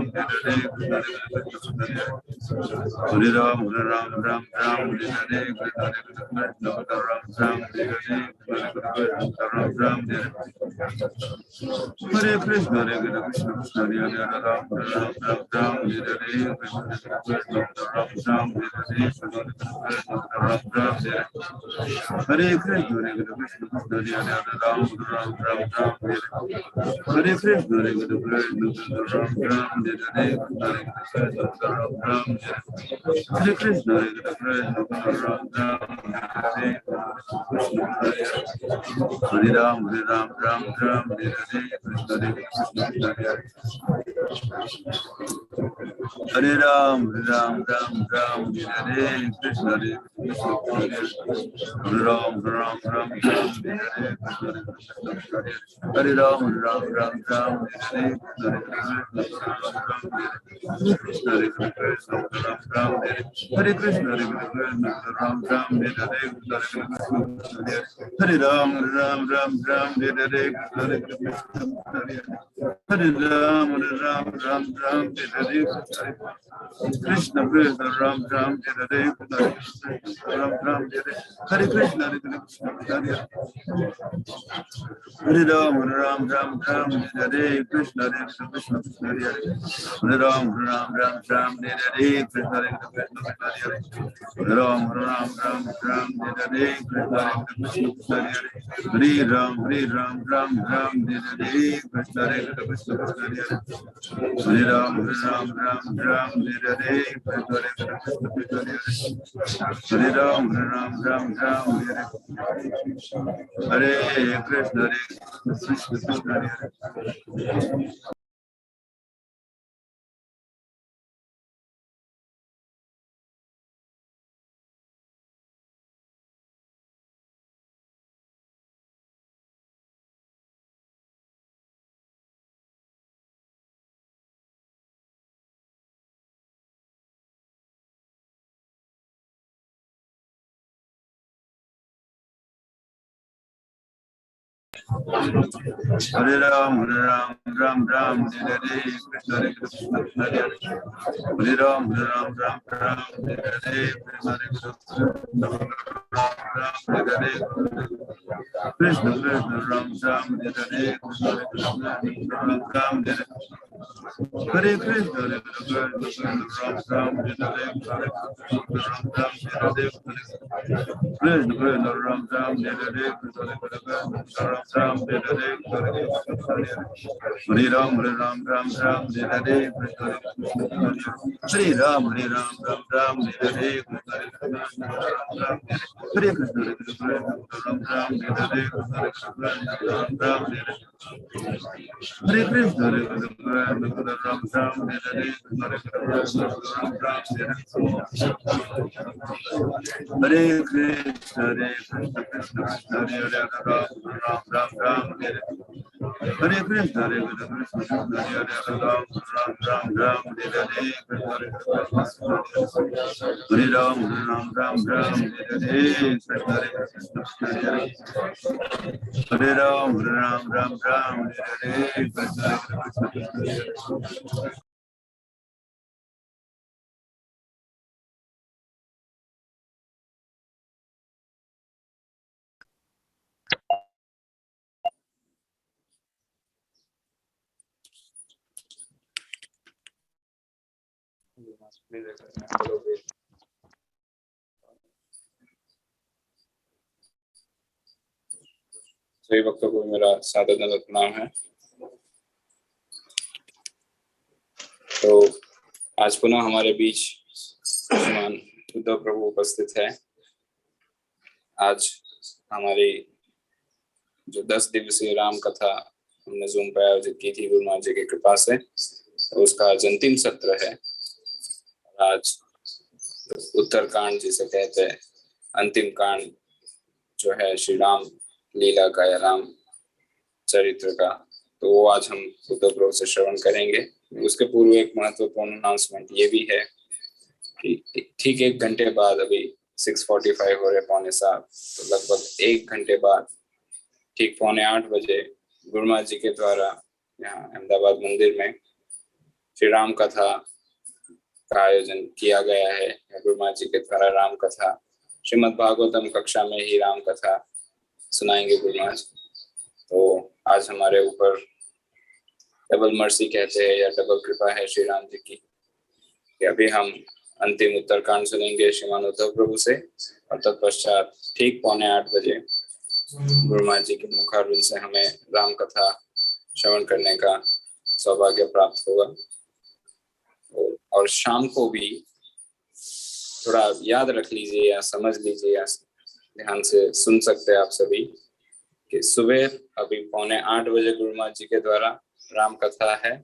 Hare Krishna, Krishna Hare Ram, Ram Hare Krishna, Ram Hare Hare Ram, Ram Hare Krishna, Ram Hare Krishna, Hare Krishna, Hare Ram, Ram Hare Hare Krishna, Hare Krishna, Hare Ram, Ram Ram, Hare Krishna, Hare Krishna, Ram Ram, Hare Hare Krishna, Hare Krishna, Ram Ram, Hare Ram, Ram Ram, Hare Krishna, Hare Krishna, Hare Ram, Ram Ram, Hare Krishna, Hare Krishna, Hare Ram, Ram Ram, Hare Ram, Ram Ram, Hare Krishna, Hare Krishna, Hare Krishna, Hare Ram Ram, Hare Ram, Ram Ram, Hare Hare Ram, Ram Ram, Hare Krishna, Krishna, Ram Ram, Hare Ram Ram, Hare Krishna, Hare Hare Hare Ram, Ram Ram, Hare Krishna, Hare Krishna, Hare Ram, Ram Ram, Hare Krishna, Hare Hare Ram, Ram Ram, Hare Krishna, Hare Ram, Ram, Hare Krishna, Hare Krishna, Hare Ram, Ram, Hare Krishna, Hare Ram, Ram, Hare Krishna, Hare Krishna, Hare Hare Ram, Ram, Hare Krishna, Hare Krishna, Hare Ram, Ram, Hare Krishna, Hare Krishna, Ram, Hare Krishna, Ram, Hare Krishna, Hare Krishna, Ram, Hare Krishna, Ram, Hare Hare Ram, Ram, Hare Hare Ram, Ram, Hare Hare Krishna, Ram, Hare Hare Krishna, Hare Ram, Hare Hare Krishna, Krishna, Hare Hare, Ram, Hare Hare Krishna, Hare Krishna, Hare Ram, Hare Hare Ram, Hare Krishna, Hare Hare Ram, Hare Krishna. सभी भक्तों को मेरा सादर दंडवत प्रणाम है। तो आज पुनः हमारे बीच श्रीमान उद्धव प्रभु उपस्थित है। आज हमारी जो 10 दिवसीय राम कथा हमने जूम पर आयोजित की थी गुरु महाराज जी की कृपा से, तो उसका आज अंतिम सत्र है। आज उत्तरकांड जिसे कहते हैं, अंतिम कांड जो है श्री राम लीला का या राम चरित्र का, तो वो आज हम उद्धव प्रभु से श्रवण करेंगे। उसके पूर्व एक महत्वपूर्ण अनाउंसमेंट ये भी है कि ठीक 1 घंटे बाद, अभी 6:45 हो रहे, 7:15, तो लगभग 1 घंटे बाद ठीक 7:45 बजे गुरु महाराज जी के द्वारा यहाँ अहमदाबाद मंदिर में श्री राम कथा का आयोजन किया गया है। गुरु महाराज जी के द्वारा राम कथा श्रीमद् भागवतम कक्षा में ही राम कथा सुनाएंगे गुरु महाराज। तो आज हमारे ऊपर डबल मर्सी कहते हैं या डबल कृपा है श्री राम जी की, कि अभी हम अंतिम उत्तरकांड सुनेंगे श्रीमान उद्धव प्रभु से, और तत्पश्चात ठीक 7:45 बजे गुरु महाराज जी के मुखारविंद से हमें राम कथा श्रवण करने का सौभाग्य प्राप्त होगा। और शाम को भी थोड़ा याद रख लीजिए या समझ लीजिए या ध्यान से सुन सकते हैं आप सभी कि सुबह अभी 7:45 बजे गुरु महाराज जी के द्वारा राम कथा है,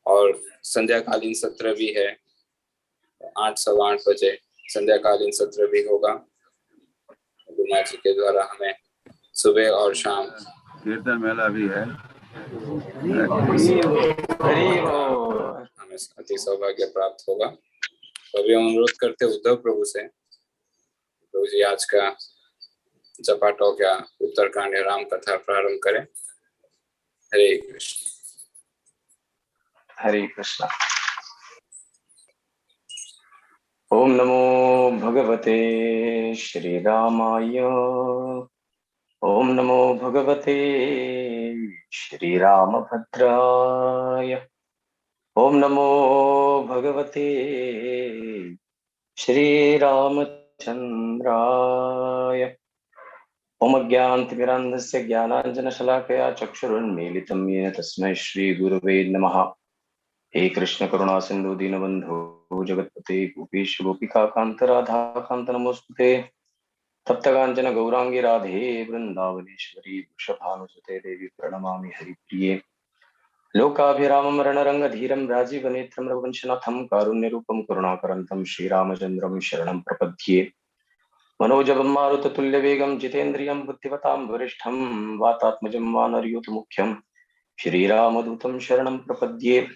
और संध्याकालीन सत्र भी है। 8, 8:15 बजे संध्याकालीन सत्र भी होगा। गुरु महाराज जी के द्वारा हमें सुबह और शाम कीर्तन मेला भी है। हमें अति सौभाग्य प्राप्त होगा। तो अभी हम अनुरोध करते उद्धव प्रभु से, प्रभु जी आज का जपाटों या उत्तरकांड राम कथा प्रारंभ करें। हरे कृष्ण। हरे कृष्ण। ओम नमो भगवते श्री रामाय। ओम नमो भगवते श्री रामभद्राय। ओम नमो भगवते श्री रामचंद्राय। ओम अज्ञानतिमिरान्धस्य ज्ञानाञ्जनशलाकया चक्षुरुन्मीलितं येन तस्मै श्री गुरुवे नमः। हे कृष्ण करुणा सिंधु दीनबंधु जगत्पते गोपीश गोपिका कांत राधा कांत नमोस्तुते। तप्तकांचन गौरांगी राधे वृंदावनेश्वरी वृषभानुसुते देवी प्रणमामि हरिप्रिये। लोकाभिरामं रणरंगधीरं राजीवनेत्रं रघुवंशनाथं कारुण्यरूपं करुणाकरन्तं श्रीरामचन्द्रं शरणं प्रपद्ये। मनोजवं मारुततुल्यवेगं जितेन्द्रियं बुद्धिमतां वरिष्ठं वातात्मजं वानरयूथमुख्यं श्रीरामदूतं शरणं प्रपद्ये।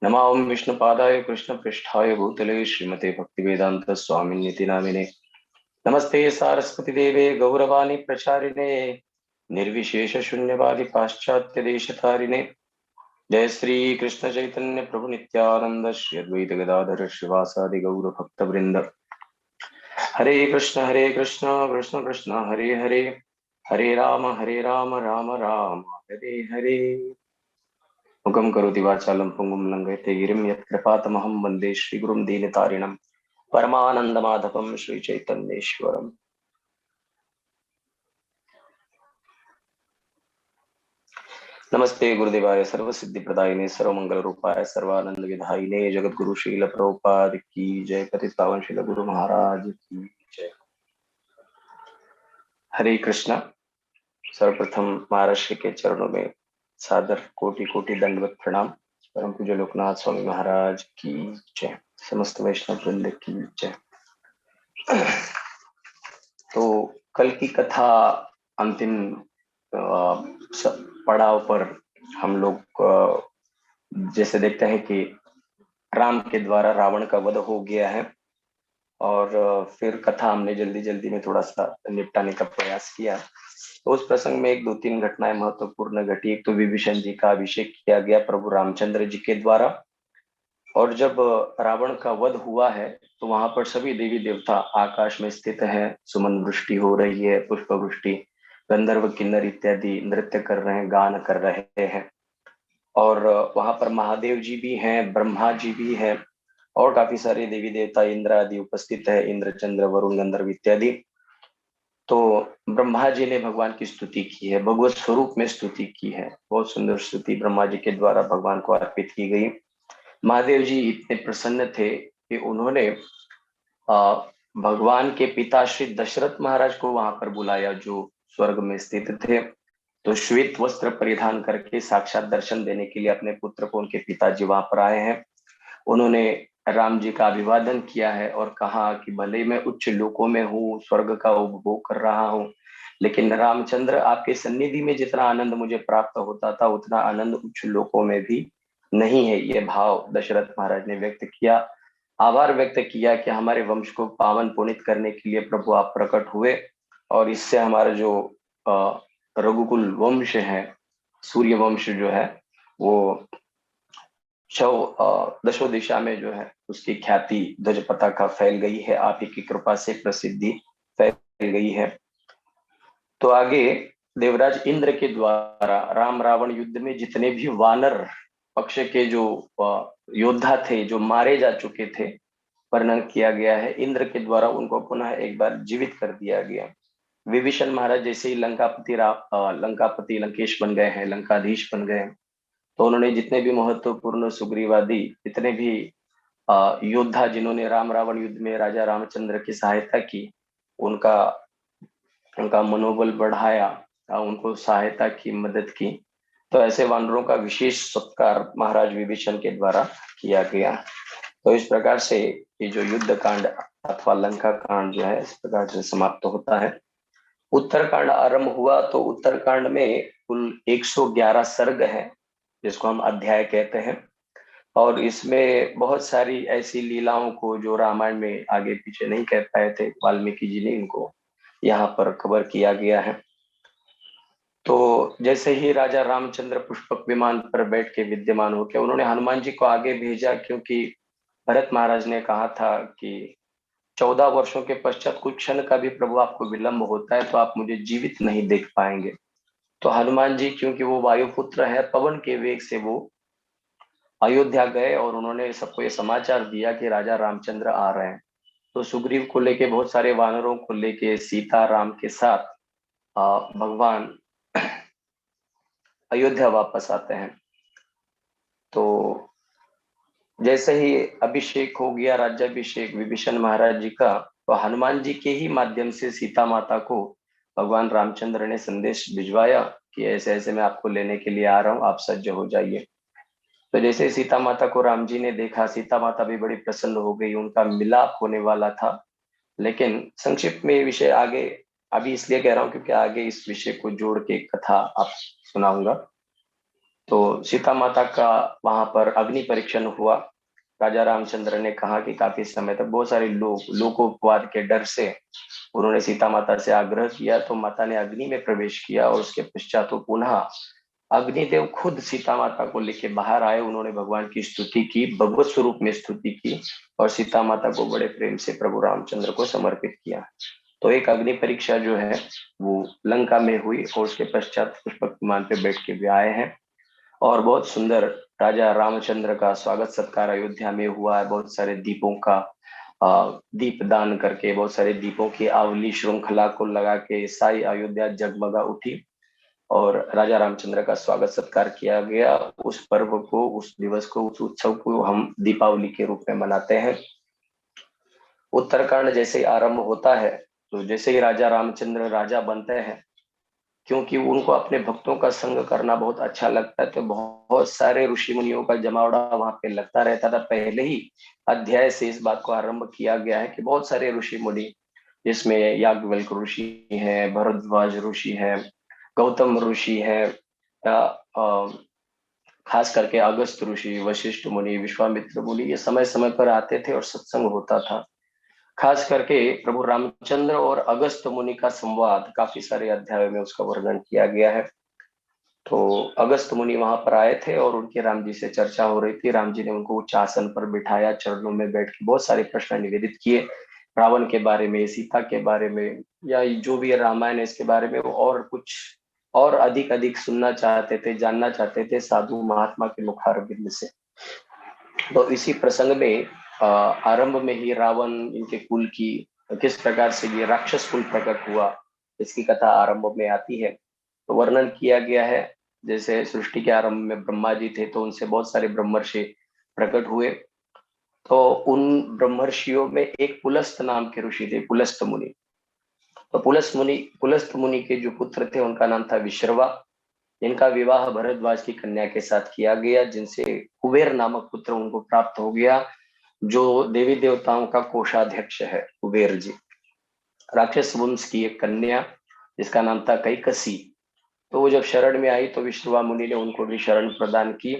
नमामि विष्णुपादाय कृष्णपृष्ठाय भूतले श्रीमते भक्तिवेदांत स्वामिन्निति नामिने। नमस्ते सारस्वती देवे गौरवाणी प्रचारिणे निर्विशेष शून्यवादी पाश्चात्य देशतारिणे। जय श्री कृष्ण चैतन्य प्रभु नित्यानंद श्री अद्वैत गदाधर श्रीवासादि गौर भक्त वृंद। हरे कृष्ण कृष्ण कृष्ण हरे हरे, हरे राम राम राम हरे हरे। मुखं करोति वाचालं पुंगुं लंघयते गिरिं यत्कृपातमहं वन्दे श्रीगुरुं दीनतारिणं परमानन्दमाधवं श्रीचैतन्येश्वरम्। नमस्ते गुरुदेवाय सर्वसिद्धिप्रदायिने सर्वमंगलरूपाय सर्वानंद विधायिने जगद्गुरु श्रील प्रभुपाद की जय। पतित पावन श्रील गुरु महाराज की जय। हरे कृष्ण। सर्वप्रथम महर्षि के चरणों में सादर कोटि कोटि दंडवत प्रणाम। परम पूज्य लोकनाथ स्वामी महाराज की जय। समस्त वैष्णव वृंद की जय। तो कल की कथा अंतिम पड़ाव पर हम लोग जैसे देखते हैं कि राम के द्वारा रावण का वध हो गया है, और फिर कथा हमने जल्दी जल्दी में थोड़ा सा निपटाने का प्रयास किया। तो उस प्रसंग में 1-2-3 घटनाएं महत्वपूर्ण घटी। एक तो विभीषण जी का अभिषेक किया गया प्रभु रामचंद्र जी के द्वारा, और जब रावण का वध हुआ है तो वहां पर सभी देवी देवता आकाश में स्थित हैं। सुमन वृष्टि हो रही है, पुष्प वृष्टि, गंधर्व किन्नर इत्यादि नृत्य कर रहे हैं, गान कर रहे हैं। और वहां पर महादेव जी भी हैं, ब्रह्मा जी भी हैं, और काफी सारे देवी देवता इंद्र आदि उपस्थित है, इंद्र चंद्र वरुण गंधर्व इत्यादि। तो ब्रह्मा जी ने भगवान की स्तुति की है, भगवत स्वरूप में स्तुति की है। बहुत सुंदर स्तुति ब्रह्मा जी के द्वारा भगवान को अर्पित की गई। महादेव जी इतने प्रसन्न थे कि उन्होंने भगवान के पिता श्री दशरथ महाराज को वहां पर बुलाया, जो स्वर्ग में स्थित थे। तो श्वेत वस्त्र परिधान करके साक्षात दर्शन देने के लिए अपने पुत्र को उनके पिताजी वहां पर आए हैं। उन्होंने राम जी का अभिवादन किया है और कहा कि भले मैं उच्च लोकों में हूँ, स्वर्ग का उपभोग कर रहा हूँ, लेकिन रामचंद्र आपके सन्निधि में जितना आनंद मुझे प्राप्त होता था उतना आनंद उच्च लोकों में भी नहीं है। ये भाव दशरथ महाराज ने व्यक्त किया, आभार व्यक्त किया कि हमारे वंश को पावन पुनित करने के लिए प्रभु आप प्रकट हुए, और इससे हमारा जो रघुकुल वंश है, सूर्य वंश जो है, वो दशो दिशा में जो है उसकी ख्याति ध्वज पताका फैल गई है। आप ही की कृपा से प्रसिद्धि फैल गई है। तो आगे देवराज इंद्र के द्वारा राम रावण युद्ध में जितने भी वानर पक्ष के जो योद्धा थे जो मारे जा चुके थे वर्णन किया गया है। इंद्र के द्वारा उनको पुनः एक बार जीवित कर दिया गया। विभीषण महाराज जैसे ही लंकापति लंकेश बन गए हैं, लंकाधीश बन गए हैं, तो उन्होंने जितने भी महत्वपूर्ण सुग्रीवादी, जितने भी योद्धा जिन्होंने राम रावण युद्ध में राजा रामचंद्र की सहायता की, उनका उनका मनोबल बढ़ाया, उनको सहायता की, मदद की। तो ऐसे वानरों का विशेष सत्कार महाराज विभीषण के द्वारा किया गया। तो इस प्रकार से ये जो युद्ध कांड अथवा लंका कांड जो है इस प्रकार से समाप्त होता है। उत्तरकांड आरंभ हुआ तो उत्तरकांड में कुल 111 सर्ग है, जिसको हम अध्याय कहते हैं। और इसमें बहुत सारी ऐसी लीलाओं को जो रामायण में आगे पीछे नहीं कह पाए थे, वाल्मीकि जी ने इनको यहाँ पर कवर किया गया है। तो जैसे ही राजा रामचंद्र पुष्पक विमान पर बैठ के विद्यमान होकर उन्होंने हनुमान जी को आगे भेजा, क्योंकि भरत महाराज ने कहा था कि 14 वर्षों के पश्चात कुछ क्षण का भी प्रभु आपको विलंब होता है तो आप मुझे जीवित नहीं देख पाएंगे। तो हनुमान जी क्योंकि वो वायुपुत्र है, पवन के वेग से वो अयोध्या गए और उन्होंने सबको ये समाचार दिया कि राजा रामचंद्र आ रहे हैं। तो सुग्रीव को लेके, बहुत सारे वानरों को लेके सीता राम के साथ भगवान अयोध्या वापस आते हैं। तो जैसे ही अभिषेक हो गया, राज्याभिषेक विभीषण महाराज जी का, तो हनुमान जी के ही माध्यम से सीता माता को भगवान रामचंद्र ने संदेश भिजवाया कि ऐसे ऐसे मैं आपको लेने के लिए आ रहा हूँ, आप सज्ज हो जाइए। तो जैसे सीता माता को राम जी ने देखा, सीता माता भी बड़ी प्रसन्न हो गई, उनका मिलाप होने वाला था। लेकिन संक्षिप्त में ये विषय आगे अभी इसलिए कह रहा हूँ क्योंकि आगे इस विषय को जोड़ के कथा आप सुनाऊंगा। तो सीता माता का वहां पर अग्नि परीक्षण हुआ। राजा रामचंद्र ने कहा कि काफी समय तक बहुत सारे लोकोपवाद के डर से उन्होंने सीता माता से आग्रह किया, तो माता ने अग्नि में प्रवेश किया और उसके पश्चात तो पुनः अग्निदेव खुद सीता माता को लेके बाहर आए। उन्होंने भगवान की स्तुति की, भगवत स्वरूप में स्तुति की और सीता माता को बड़े प्रेम से प्रभु रामचंद्र को समर्पित किया। तो एक अग्नि परीक्षा जो है वो लंका में हुई और उसके पश्चात पुष्पक विमान पे बैठ के भी आए हैं। और बहुत सुंदर राजा रामचंद्र का स्वागत सत्कार अयोध्या में हुआ है। बहुत सारे दीपों का दीप दान करके, बहुत सारे दीपों की आवली श्रृंखला को लगा के सारी अयोध्या जगमगा उठी और राजा रामचंद्र का स्वागत सत्कार किया गया। उस पर्व को, उस दिवस को, उस उत्सव को हम दीपावली के रूप में मनाते हैं। उत्तरकांड जैसे ही आरंभ होता है तो जैसे ही राजा रामचंद्र राजा बनते हैं, क्योंकि उनको अपने भक्तों का संग करना बहुत अच्छा लगता है, तो बहुत सारे ऋषि मुनियों का जमावड़ा वहां पे लगता रहता था। पहले ही अध्याय से इस बात को आरंभ किया गया है कि बहुत सारे ऋषि मुनि, जिसमें याज्ञवल्क्य ऋषि है, भरद्वाज ऋषि है, गौतम ऋषि है, खास करके अगस्त ऋषि, वशिष्ठ मुनि, विश्वामित्र मुनि, ये समय समय पर आते थे और सत्संग होता था। खास करके प्रभु रामचंद्र और अगस्त मुनि का संवाद काफी सारे अध्यायों में उसका वर्णन किया गया है। तो अगस्त मुनि वहां पर आए थे और उनके राम जी से चर्चा हो रही थी। राम जी ने उनको उच्च आसन पर बिठाया, चरणों में बैठ के बहुत सारे प्रश्न निवेदित किए, रावण के बारे में, सीता के बारे में, या जो भी रामायण है इसके बारे में वो और कुछ और अधिक अधिक सुनना चाहते थे, जानना चाहते थे साधु महात्मा के मुखारबिंद से। तो इसी प्रसंग में आरंभ में ही रावण, इनके कुल की किस प्रकार से ये राक्षस कुल प्रकट हुआ, इसकी कथा आरंभ में आती है। तो वर्णन किया गया है जैसे सृष्टि के आरंभ में ब्रह्मा जी थे, तो उनसे बहुत सारे ब्रह्मर्षि प्रकट हुए। तो उन ब्रह्मर्षियों में एक पुलस्त नाम के ऋषि थे, पुलस्त मुनि। तो पुलस्त मुनि के जो पुत्र थे उनका नाम था विश्रवा। इनका विवाह भरद्वाज की कन्या के साथ किया गया, जिनसे कुबेर नामक पुत्र उनको प्राप्त हो गया, जो देवी देवताओं का कोषाध्यक्ष है कुबेर जी। राक्षस वंश की एक कन्या जिसका नाम था कैकसी, तो वो जब शरण में आई तो विश्रवा मुनि ने उनको भी शरण प्रदान की।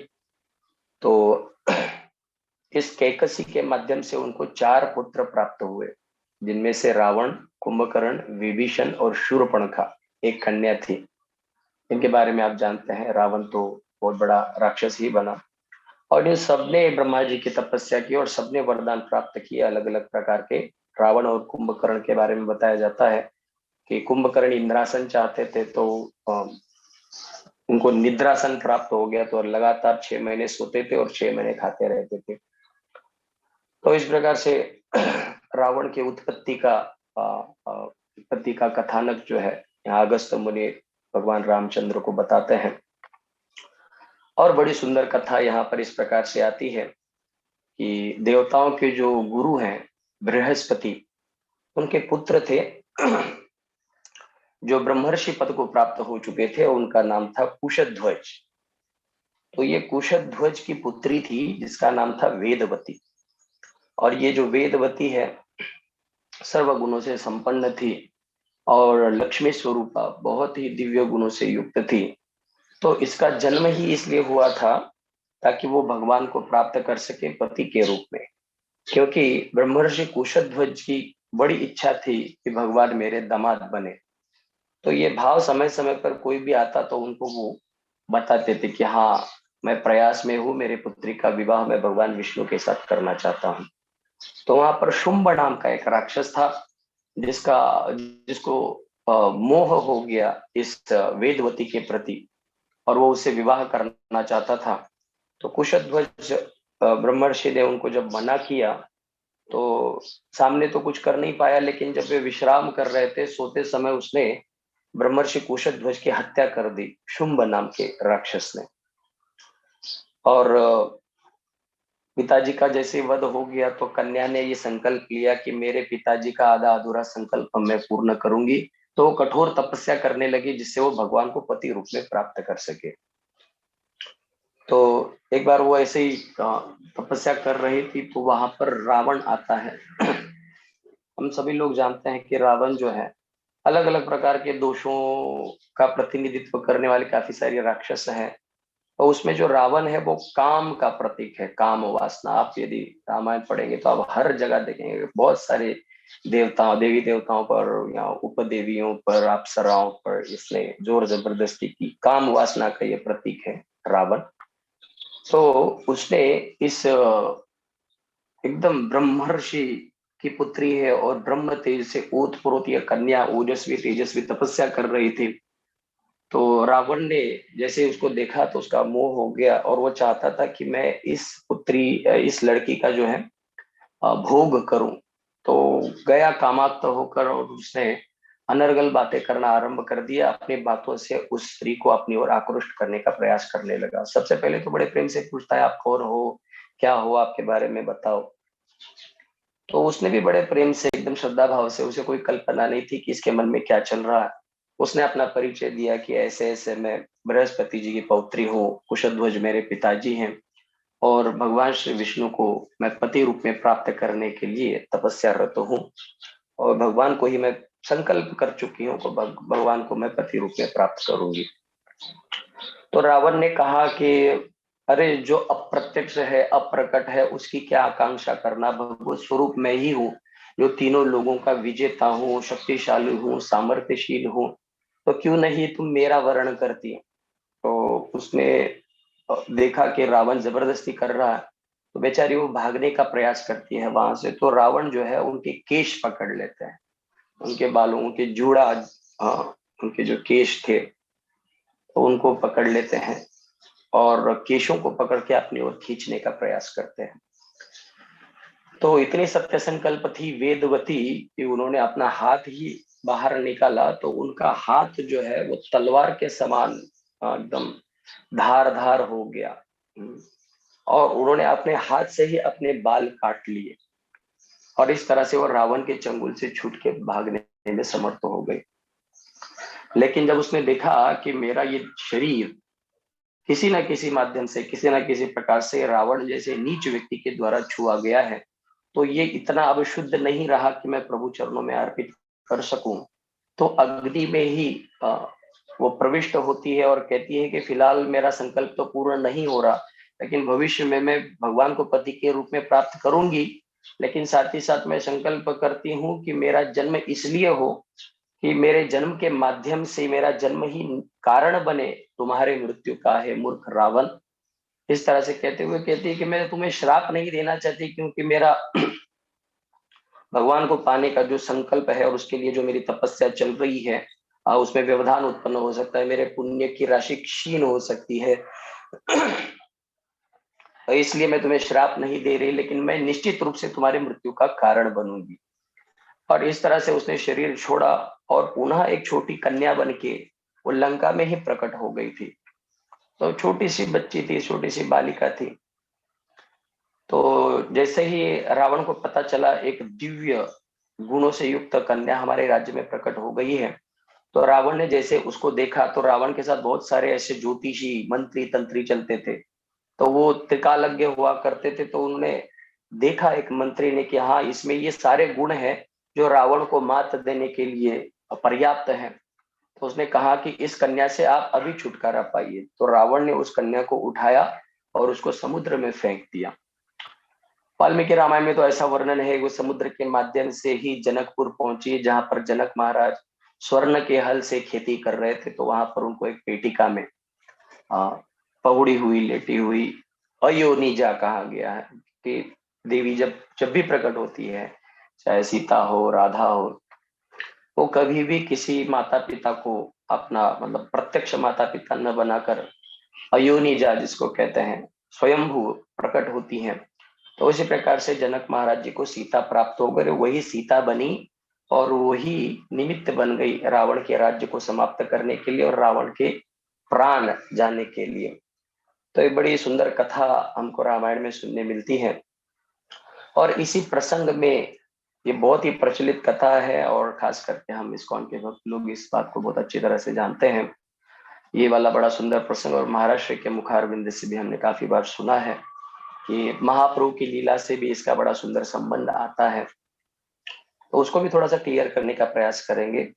तो इस कैकसी के माध्यम से उनको 4 पुत्र प्राप्त हुए, जिनमें से रावण, कुंभकर्ण, विभीषण और शूर्पणखा एक कन्या थी। इनके बारे में आप जानते हैं, रावण तो बहुत बड़ा राक्षस ही बना। और इन सबने ब्रह्मा जी की तपस्या की और सबने वरदान प्राप्त किए अलग अलग प्रकार के। रावण और कुंभकर्ण के बारे में बताया जाता है कि कुंभकर्ण इंद्रासन चाहते थे, तो उनको निद्रासन प्राप्त हो गया, तो लगातार 6 महीने सोते थे और 6 महीने खाते रहते थे। तो इस प्रकार से रावण के उत्पत्ति का कथानक जो है यहाँ अगस्त्य मुनि भगवान रामचंद्र को बताते हैं। और बड़ी सुंदर कथा यहाँ पर इस प्रकार से आती है कि देवताओं के जो गुरु हैं बृहस्पति, उनके पुत्र थे जो ब्रह्मर्षि पद को प्राप्त हो चुके थे, उनका नाम था कुशध्वज। तो ये कुशध्वज की पुत्री थी जिसका नाम था वेदवती। और ये जो वेदवती है सर्वगुणों से संपन्न थी और लक्ष्मी स्वरूपा, बहुत ही दिव्य गुणों से युक्त थी। तो इसका जन्म ही इसलिए हुआ था ताकि वो भगवान को प्राप्त कर सके पति के रूप में, क्योंकि ब्रह्मर्षि कुशध्वज की बड़ी इच्छा थी कि भगवान मेरे दामाद बने। तो ये भाव समय समय पर कोई भी आता तो उनको वो बताते थे कि हाँ, मैं प्रयास में हूँ, मेरे पुत्री का विवाह मैं भगवान विष्णु के साथ करना चाहता हूँ। तो वहां पर शुंभ नाम का एक राक्षस था जिसको मोह हो गया इस वेदवती के प्रति और वो उससे विवाह करना चाहता था। तो कुशध्वज ब्रह्मर्षि ने उनको जब मना किया तो सामने तो कुछ कर नहीं पाया, लेकिन जब वे विश्राम कर रहे थे सोते समय उसने ब्रह्मर्षि कुशध्वज की हत्या कर दी शुंभ नाम के राक्षस ने। और पिताजी का जैसे वध हो गया तो कन्या ने ये संकल्प लिया कि मेरे पिताजी का आधा अधूरा संकल्प मैं पूर्ण करूंगी। तो वो कठोर तपस्या करने लगी जिससे वो भगवान को पति रूप में प्राप्त कर सके। तो एक बार वो ऐसे ही तपस्या कर रही थी तो वहां पर रावण आता है। हम सभी लोग जानते हैं कि रावण जो है अलग अलग प्रकार के दोषों का प्रतिनिधित्व करने वाले काफी सारे राक्षस हैं। और उसमें जो रावण है वो काम का प्रतीक है, काम वासना। आप यदि रामायण पढ़ेंगे तो आप हर जगह देखेंगे बहुत सारे देवताओं देवी देवताओं पर या उपदेवियों पर अप्सराओं पर इसने जोर जबरदस्ती की। काम वासना का ये प्रतीक है रावण। तो उसने इस एकदम ब्रह्मर्षि की पुत्री है और ब्रह्म तेज से ओतप्रोत यह कन्या ओजस्वी तेजस्वी तपस्या कर रही थी। तो रावण ने जैसे उसको देखा तो उसका मोह हो गया और वो चाहता था कि मैं इस लड़की का जो है भोग करूं। तो गया कामाक्त होकर और उसने अनर्गल बातें करना आरंभ कर दिया। अपनी बातों से उस स्त्री को अपनी ओर आकृष्ट करने का प्रयास करने लगा। सबसे पहले तो बड़े प्रेम से पूछता है, आप कौन हो, क्या हो, आपके बारे में बताओ। तो उसने भी बड़े प्रेम से एकदम श्रद्धा भाव से, उसे कोई कल्पना नहीं थी कि इसके मन में क्या चल रहा है, उसने अपना परिचय दिया कि ऐसे ऐसे मैं बृहस्पति जी की पौत्री हूँ, कुशध्वज मेरे पिताजी हैं और भगवान श्री विष्णु को मैं पति रूप में प्राप्त करने के लिए तपस्यारत हूँ और भगवान को ही मैं संकल्प कर चुकी हूँ, तो भगवान को मैं पति रूप में प्राप्त करूंगी। तो रावण ने कहा कि अरे, जो अप्रत्यक्ष है अप्रकट है उसकी क्या आकांक्षा करना, भगवत स्वरूप मैं ही हूँ जो तीनों लोगों का विजेता हूँ, शक्तिशाली हूँ, सामर्थ्यशील हूँ, तो क्यों नहीं तुम मेरा वर्ण करती। तो उसने देखा कि रावण जबरदस्ती कर रहा है तो बेचारी वो भागने का प्रयास करती है वहां से। तो रावण जो है उनके केश पकड़ लेते हैं, उनके बालों, उनके जूड़ा, उनके जो केश थे तो उनको पकड़ लेते हैं और केशों को पकड़ के अपनी ओर खींचने का प्रयास करते हैं। तो इतनी सत्य संकल्प थी वेदवती कि उन्होंने अपना हाथ ही बाहर निकाला तो उनका हाथ जो है वो तलवार के समान एकदम धार धार हो गया और उन्होंने अपने हाथ से ही अपने बाल काट लिए और इस तरह से वो रावण के चंगुल से छूट के भागने में समर्थ हो गए। लेकिन जब उसने देखा कि मेरा ये शरीर किसी न किसी माध्यम से, किसी न किसी प्रकार से रावण जैसे नीच व्यक्ति के द्वारा छुआ गया है, तो ये इतना अब शुद्ध नहीं रहा कि मैं प्रभु चरणों में अर्पित कर सकूं। तो अग्नि में ही वो प्रविष्ट होती है और कहती है कि फिलहाल मेरा संकल्प तो पूर्ण नहीं हो रहा, लेकिन भविष्य में मैं भगवान को पति के रूप में प्राप्त करूंगी। लेकिन साथ ही साथ मैं संकल्प करती हूँ कि मेरा जन्म इसलिए हो कि मेरे जन्म के माध्यम से मेरा जन्म ही कारण बने तुम्हारे मृत्यु का, है मूर्ख रावण। इस तरह से कहते हुए कहती है कि मैं तुम्हें श्राप नहीं देना चाहती, क्योंकि मेरा भगवान को पाने का जो संकल्प है और उसके लिए जो मेरी तपस्या चल रही है उसमें व्यवधान उत्पन्न हो सकता है, मेरे पुण्य की राशि क्षीण हो सकती है। तो इसलिए मैं तुम्हें श्राप नहीं दे रही, लेकिन मैं निश्चित रूप से तुम्हारी मृत्यु का कारण बनूंगी। और इस तरह से उसने शरीर छोड़ा और पुनः एक छोटी कन्या बन के वो लंका में ही प्रकट हो गई थी। तो छोटी सी बच्ची थी, छोटी सी बालिका थी। तो जैसे ही रावण को पता चला एक दिव्य गुणों से युक्त कन्या हमारे राज्य में प्रकट हो गई है, तो रावण ने जैसे उसको देखा, तो रावण के साथ बहुत सारे ऐसे ज्योतिषी मंत्री तंत्री चलते थे, तो वो त्रिकालज्ञ हुआ करते थे। तो उन्होंने देखा एक मंत्री ने कि हाँ, इसमें ये सारे गुण हैं जो रावण को मात देने के लिए पर्याप्त हैं। तो उसने कहा कि इस कन्या से आप अभी छुटकारा पाइए। तो रावण ने उस कन्या को उठाया और उसको समुद्र में फेंक दिया। वाल्मीकि रामायण में तो ऐसा वर्णन है, वो समुद्र के माध्यम से ही जनकपुर पहुंची, जहां पर जनक महाराज स्वर्ण के हल से खेती कर रहे थे। तो वहां पर उनको एक पेटिका में पहुड़ी हुई, लेटी हुई अयोनिजा कहा गया है कि देवी जब जब भी प्रकट होती है, चाहे सीता हो, राधा हो, वो कभी भी किसी माता पिता को अपना मतलब प्रत्यक्ष माता पिता न बनाकर अयोनिजा जिसको कहते हैं, स्वयंभू प्रकट होती हैं। तो उसी प्रकार से जनक महाराज जी को सीता प्राप्त हो गई, वही सीता बनी और वही निमित्त बन गई रावण के राज्य को समाप्त करने के लिए और रावण के प्राण जाने के लिए। तो एक बड़ी सुंदर कथा हमको रामायण में सुनने मिलती है। और इसी प्रसंग में ये बहुत ही प्रचलित कथा है और खास करके हम इस्कॉन के भक्त लोग इस बात को बहुत अच्छी तरह से जानते हैं। ये वाला बड़ा सुंदर प्रसंग और महाराष्ट्र के मुखारविंद से भी हमने काफी बार सुना है कि महाप्रभु की लीला से भी इसका बड़ा सुंदर संबंध आता है। तो उसको भी थोड़ा सा क्लियर करने का प्रयास करेंगे।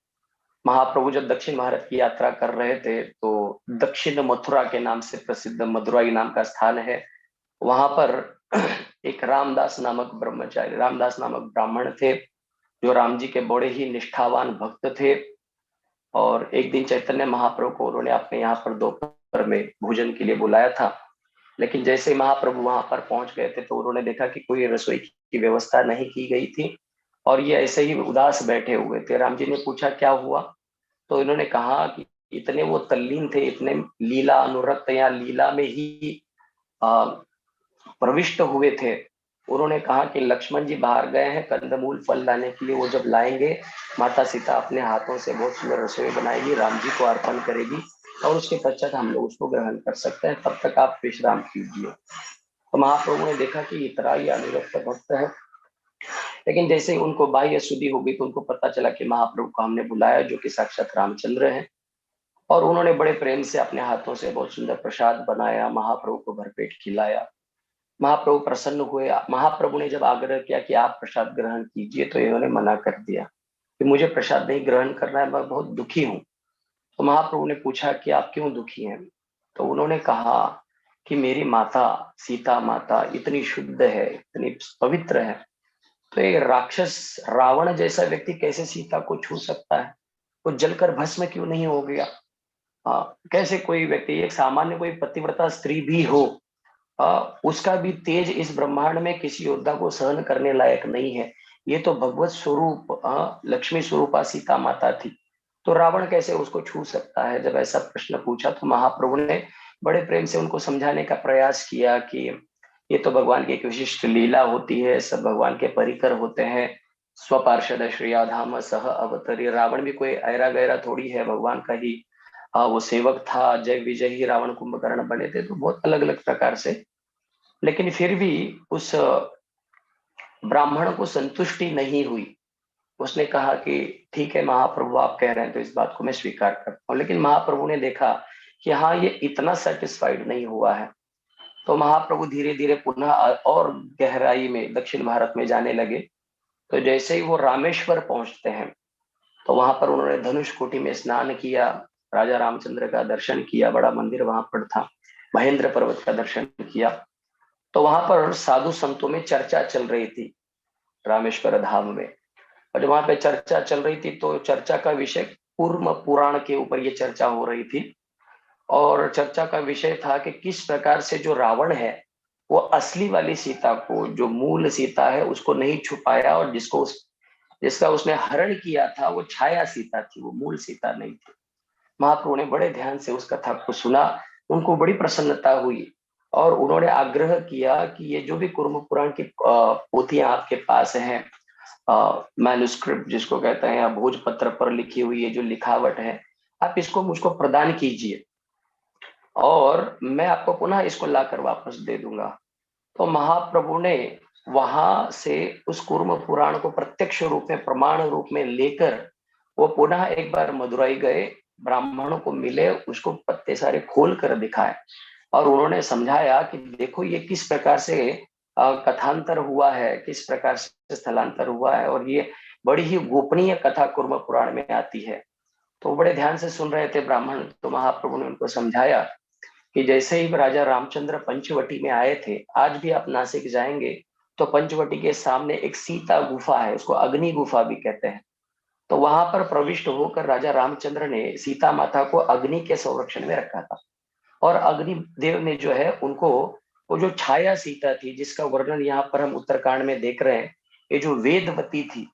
महाप्रभु जब दक्षिण भारत की यात्रा कर रहे थे, तो दक्षिण मथुरा के नाम से प्रसिद्ध मदुराई नाम का स्थान है, वहां पर एक रामदास नामक ब्रह्मचारी, रामदास नामक ब्राह्मण थे, जो राम जी के बड़े ही निष्ठावान भक्त थे। और एक दिन चैतन्य महाप्रभु को उन्होंने अपने यहाँ पर दोपहर में भोजन के लिए बुलाया था। लेकिन जैसे महाप्रभु वहां पर पहुंच गए थे, तो उन्होंने देखा कि कोई रसोई की व्यवस्था नहीं की गई थी और ये ऐसे ही उदास बैठे हुए थे। राम जी ने पूछा क्या हुआ, तो इन्होंने कहा कि इतने वो तल्लीन थे, इतने लीला अनुरक्त या लीला में ही प्रविष्ट हुए थे। उन्होंने कहा कि लक्ष्मण जी बाहर गए हैं कंदमूल फल लाने के लिए, वो जब लाएंगे माता सीता अपने हाथों से बहुत सुंदर रसोई बनाएगी, राम जी को अर्पण करेगी और उसके पश्चात हम लोग उसको ग्रहण कर सकते हैं, तब तक आप विश्राम कीजिए। तो महाप्रभु ने देखा कि इतना ही अनुरक्त भक्त है। लेकिन जैसे ही उनको बाह्य शुद्धि हो गई, तो उनको पता चला कि महाप्रभु को हमने बुलाया जो कि साक्षात रामचंद्र हैं। और उन्होंने बड़े प्रेम से अपने हाथों से बहुत सुंदर प्रसाद बनाया, महाप्रभु को भरपेट खिलाया। महाप्रभु प्रसन्न हुए। महाप्रभु ने जब आग्रह किया कि आप प्रसाद ग्रहण कीजिए, तो इन्होंने मना कर दिया कि मुझे प्रसाद नहीं ग्रहण करना है, मैं बहुत दुखी हूँ। तो महाप्रभु ने पूछा कि आप क्यों दुखी हैं, तो उन्होंने कहा कि मेरी माता सीता माता इतनी शुद्ध है, इतनी पवित्र है, तो एक राक्षस रावण जैसा व्यक्ति कैसे सीता को छू सकता है, वो जलकर भस्म क्यों नहीं हो गया। कैसे कोई व्यक्ति, एक सामान्य कोई पतिव्रता स्त्री भी हो, उसका भी तेज इस ब्रह्मांड में किसी योद्धा को सहन करने लायक नहीं है। ये तो भगवत स्वरूप लक्ष्मी स्वरूपा सीता माता थी, तो रावण कैसे उसको छू सकता है। जब ऐसा प्रश्न पूछा, तो महाप्रभु ने बड़े प्रेम से उनको समझाने का प्रयास किया कि ये तो भगवान की एक विशिष्ट लीला होती है, सब भगवान के परिकर होते हैं। स्वपार्षद श्रियाधाम सह अवतरी, रावण भी कोई ऐरा गैरा थोड़ी है, भगवान का ही वो सेवक था। जय विजय ही रावण कुंभकर्ण बने थे, तो बहुत अलग अलग प्रकार से। लेकिन फिर भी उस ब्राह्मण को संतुष्टि नहीं हुई। उसने कहा कि ठीक है महाप्रभु, आप कह रहे हैं तो इस बात को मैं स्वीकार करता हूँ। लेकिन महाप्रभु ने देखा कि हाँ, ये इतना सेटिस्फाइड नहीं हुआ है। तो महाप्रभु धीरे धीरे पुनः और गहराई में दक्षिण भारत में जाने लगे। तो जैसे ही वो रामेश्वर पहुंचते हैं, तो वहां पर उन्होंने धनुष कोटि में स्नान किया, राजा रामचंद्र का दर्शन किया, बड़ा मंदिर वहां पर था, महेंद्र पर्वत का दर्शन किया। तो वहां पर साधु संतों में चर्चा चल रही थी रामेश्वर धाम में। और जब वहां पे चर्चा चल रही थी, तो चर्चा का विषय कूर्म पुराण के ऊपर ये चर्चा हो रही थी। और चर्चा का विषय था कि किस प्रकार से जो रावण है, वो असली वाली सीता को, जो मूल सीता है, उसको नहीं छुपाया और जिसको जिसका उसने हरण किया था वो छाया सीता थी, वो मूल सीता नहीं थी। महाप्रभु ने बड़े ध्यान से उस कथा को सुना, उनको बड़ी प्रसन्नता हुई और उन्होंने आग्रह किया कि ये जो भी कुर्म पुराण की पोथियां आपके पास हैं, मैन्युस्क्रिप्ट जिसको कहते हैं, या भोजपत्र पर लिखी हुई ये जो लिखावट है, आप इसको मुझको प्रदान कीजिए और मैं आपको पुनः इसको लाकर वापस दे दूंगा। तो महाप्रभु ने वहां से उस कुर्म पुराण को प्रत्यक्ष रूप में, प्रमाण रूप में लेकर वो पुनः एक बार मदुराई गए, ब्राह्मणों को मिले, उसको पत्ते सारे खोल कर दिखाए और उन्होंने समझाया कि देखो ये किस प्रकार से कथांतर हुआ है, किस प्रकार से स्थलांतर हुआ है, और ये बड़ी ही गोपनीय कथा कुर्म पुराण में आती है। तो बड़े ध्यान से सुन रहे थे ब्राह्मण। तो महाप्रभु ने उनको समझाया कि जैसे ही राजा रामचंद्र पंचवटी में आए थे, आज भी आप नासिक जाएंगे तो पंचवटी के सामने एक सीता गुफा है, उसको अग्नि गुफा भी कहते हैं। तो वहां पर प्रविष्ट होकर राजा रामचंद्र ने सीता माता को अग्नि के संरक्षण में रखा था और अग्निदेव ने जो है उनको, वो जो छाया सीता थी जिसका वर्णन यहाँ पर हम उत्तरकांड में देख रहे हैं, ये जो वेदवती थी,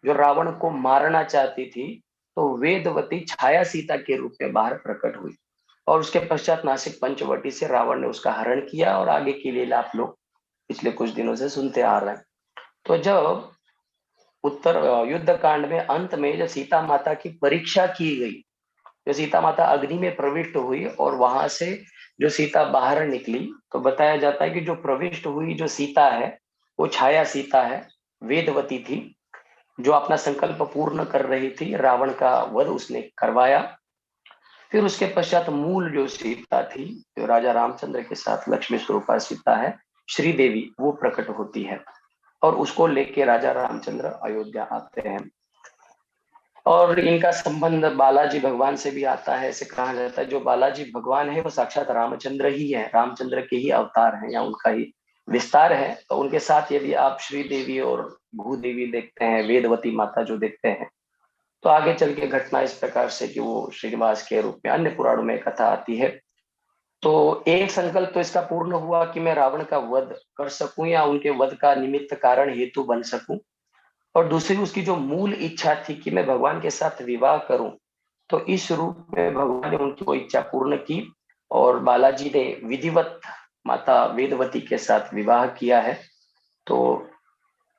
जो रावण को मारना चाहती थी, तो वेदवती छाया सीता के रूप में बाहर प्रकट हुई और उसके पश्चात नासिक पंचवटी से रावण ने उसका हरण किया और आगे की लीला आप लोग पिछले कुछ दिनों से सुनते आ रहे हैं। तो जब उत्तर युद्ध कांड में अंत में जब सीता माता की परीक्षा की गई, जो सीता माता अग्नि में प्रविष्ट हुई और वहां से जो सीता बाहर निकली, तो बताया जाता है कि जो प्रविष्ट हुई जो सीता है वो छाया सीता है, वेदवती थी, जो अपना संकल्प पूर्ण कर रही थी, रावण का वध उसने करवाया। फिर उसके पश्चात मूल जो सीता थी, जो राजा रामचंद्र के साथ लक्ष्मी स्वरूपा सीता है, श्रीदेवी, वो प्रकट होती है और उसको लेके राजा रामचंद्र अयोध्या आते हैं। और इनका संबंध बालाजी भगवान से भी आता है। ऐसे कहा जाता है जो बालाजी भगवान है वो साक्षात रामचंद्र ही है, रामचंद्र के ही अवतार हैं या उनका ही विस्तार है। तो उनके साथ यदि आप श्रीदेवी और भूदेवी देखते हैं, वेदवती माता जो देखते हैं, तो आगे चल के घटना इस प्रकार से कि वो श्रीनिवास के रूप में अन्य पुराणों में कथा आती है। तो एक संकल्प तो इसका पूर्ण हुआ कि मैं रावण का वध कर सकूं या उनके वध का निमित्त कारण हेतु बन सकूं, और दूसरी उसकी जो मूल इच्छा थी कि मैं भगवान के साथ विवाह करूं। तो इस रूप में भगवान ने उनकी वो इच्छा पूर्ण की और बालाजी ने विधिवत माता वेदवती के साथ विवाह किया है। तो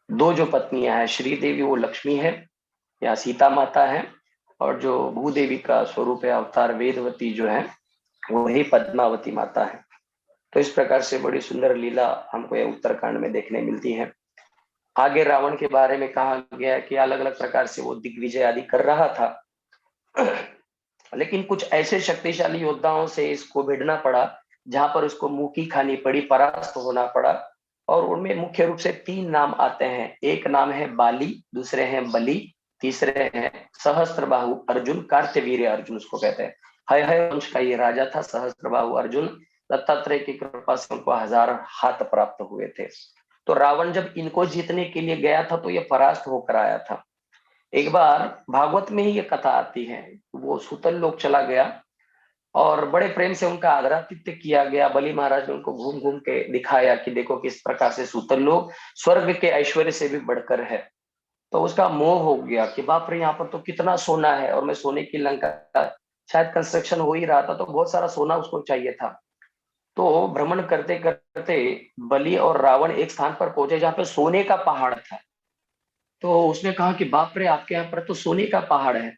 दो जो पत्नियां हैं, श्रीदेवी वो लक्ष्मी है या सीता माता है, और जो भूदेवी का स्वरूप है अवतार वेदवती जो है वही पद्मावती माता है। तो इस प्रकार से बड़ी सुंदर लीला हमको यह उत्तरकांड में देखने मिलती है। आगे रावण के बारे में कहा गया कि अलग अलग प्रकार से वो दिग्विजय आदि कर रहा था, लेकिन कुछ ऐसे शक्तिशाली योद्धाओं से इसको भिड़ना पड़ा जहां पर उसको मुंह खानी पड़ी, परास्त होना पड़ा। और उनमें मुख्य रूप से 3 नाम आते हैं। एक नाम है बाली, दूसरे हैं बलि, तीसरे हैं सहस्त्रबाहु अर्जुन, कार्तवीर्य अर्जुन उसको कहते हैं। हय वंश का ये राजा था सहस्त्रबाहु अर्जुन। दत्तात्रेय की कृपा से उनको 1000 हाथ प्राप्त हुए थे। तो रावण जब इनको जीतने के लिए गया था तो ये परास्त होकर आया था। एक बार भागवत में ही ये कथा आती है, वो सूतल लोक चला गया और बड़े प्रेम से उनका आदरातिथ्य किया गया। बलि महाराज ने उनको घूम घूम के दिखाया कि देखो किस प्रकार से सूतल लोक स्वर्ग के ऐश्वर्य से भी बढ़कर है। तो उसका मोह हो गया कि बाप रे, यहाँ पर तो कितना सोना है, और मैं सोने की लंका का शायद कंस्ट्रक्शन हो ही रहा था, तो बहुत सारा सोना उसको चाहिए था। तो भ्रमण करते करते बलि और रावण एक स्थान पर पहुंचे जहाँ पे सोने का पहाड़ था। तो उसने कहा कि बाप रे, आपके यहाँ पर तो सोने का पहाड़ है।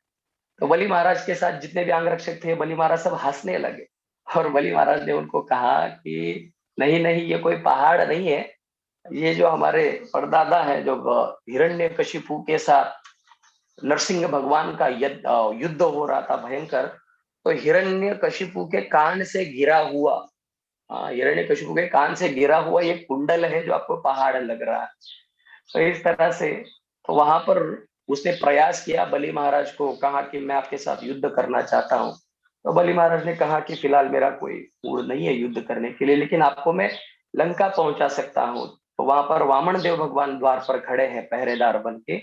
तो बलि महाराज के साथ जितने भी अंगरक्षक थे, बलि महाराज सब हंसने लगे और बलि महाराज ने उनको कहा कि नहीं नहीं, ये कोई पहाड़ नहीं है, ये जो हमारे परदादा है जो हिरण्यकशिपु के साथ नरसिंह भगवान का युद्ध हो रहा था भयंकर, तो हिरण्यकशिपु के कान से गिरा हुआ, हिरण्यकशिपु के कान से गिरा हुआ ये कुंडल है जो आपको पहाड़ लग रहा है। तो इस तरह से तो वहां पर उसने प्रयास किया, बलि महाराज को कहा कि मैं आपके साथ युद्ध करना चाहता हूँ। तो बलि महाराज ने कहा कि फिलहाल मेरा कोई मूड नहीं है युद्ध करने के लिए, लेकिन आपको मैं लंका पहुंचा सकता हूँ। तो वहां पर वामन देव भगवान द्वार पर खड़े हैं पहरेदार बन के।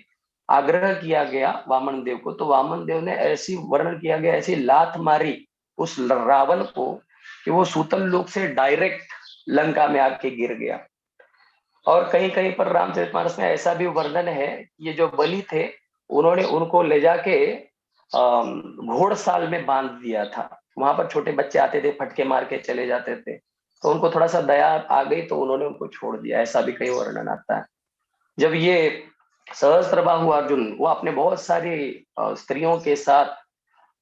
आग्रह किया गया वामन देव को, तो वामन देव ने ऐसी वर्णन किया गया, ऐसी लात मारी उस रावण को कि वो सूतल लोक से डायरेक्ट लंका में आके गिर गया। और कहीं कहीं पर रामचरितमानस में ऐसा भी वर्णन है, ये जो बलि थे उन्होंने उनको ले जाके घोड़साल में बांध दिया था। वहां पर छोटे बच्चे आते थे, फटके मार के चले जाते थे, तो उनको थोड़ा सा दया आ गई तो उन्होंने उनको छोड़ दिया, ऐसा भी कहीं वर्णन आता है। जब ये सहस्त्रबाहु अर्जुन वो अपने बहुत सारी स्त्रियों के साथ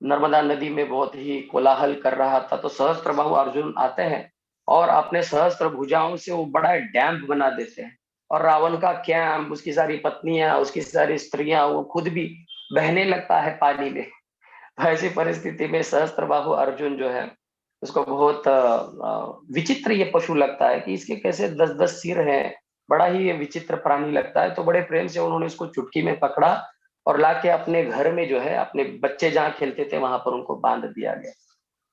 नर्मदा नदी में बहुत ही कोलाहल कर रहा था, तो सहस्त्रबाहु अर्जुन आते हैं और अपने सहस्त्र भुजाओं से वो बड़ा डैम बना देते हैं, और रावण का कैंप, उसकी सारी पत्नियां, उसकी सारी स्त्रियां, वो खुद भी बहने लगता है पानी में। तो ऐसी परिस्थिति में सहस्त्रबाहु अर्जुन जो है उसको बहुत विचित्र ये पशु लगता है कि इसके कैसे 10-10 सिर हैं, बड़ा ही ये विचित्र प्राणी लगता है। तो बड़े प्रेम से उन्होंने इसको चुटकी में पकड़ा और लाके अपने घर में जो है अपने बच्चे जहाँ खेलते थे वहां पर उनको बांध दिया गया।